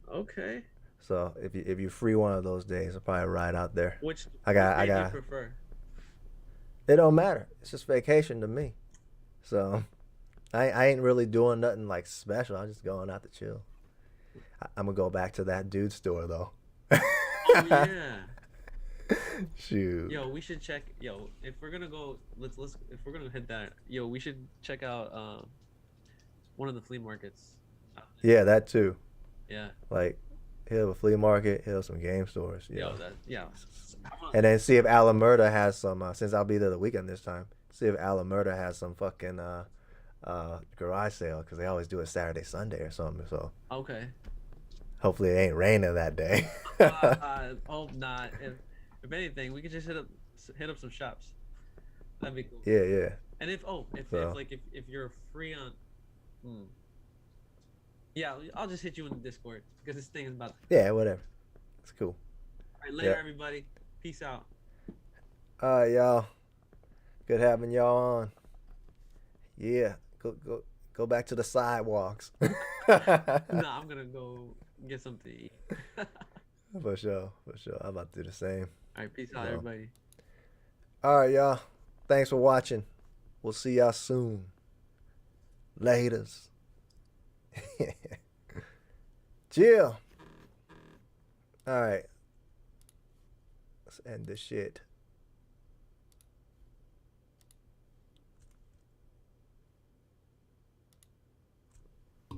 Okay. so if you free one of those days, I'll probably ride out there. Which I got- day do you prefer? It don't matter. It's just vacation to me. So I ain't really doing nothing like special. I'm just going out to chill. I'm gonna go back to that dude store though. Oh yeah. Shoot. Yo, we should check. Yo, if we're gonna go, let's. If we're gonna hit that, yo, we should check out one of the flea markets. Yeah, that too. Yeah. Like hit up a flea market, hit up some game stores. Yo, that. Yeah. And then see if Alamurda has some. Since I'll be there the weekend this time, see if Alamurda has some fucking garage sale because they always do it Saturday, Sunday or something. So Okay. hopefully it ain't raining that day. Hope not. If anything, we could just hit up some shops. That'd be cool. Yeah. And if you're free on, yeah, I'll just hit you in the Discord because this thing is about. Yeah, whatever. It's cool. All right, later, everybody. Peace out. All right, y'all. Good having y'all on. Yeah, go back to the sidewalks. Nah, I'm gonna go get something to eat. For sure. I'm about to do the same. All right, peace out, everybody. All right, y'all. Thanks for watching. We'll see y'all soon. Laters. Chill. All right. Let's end this shit.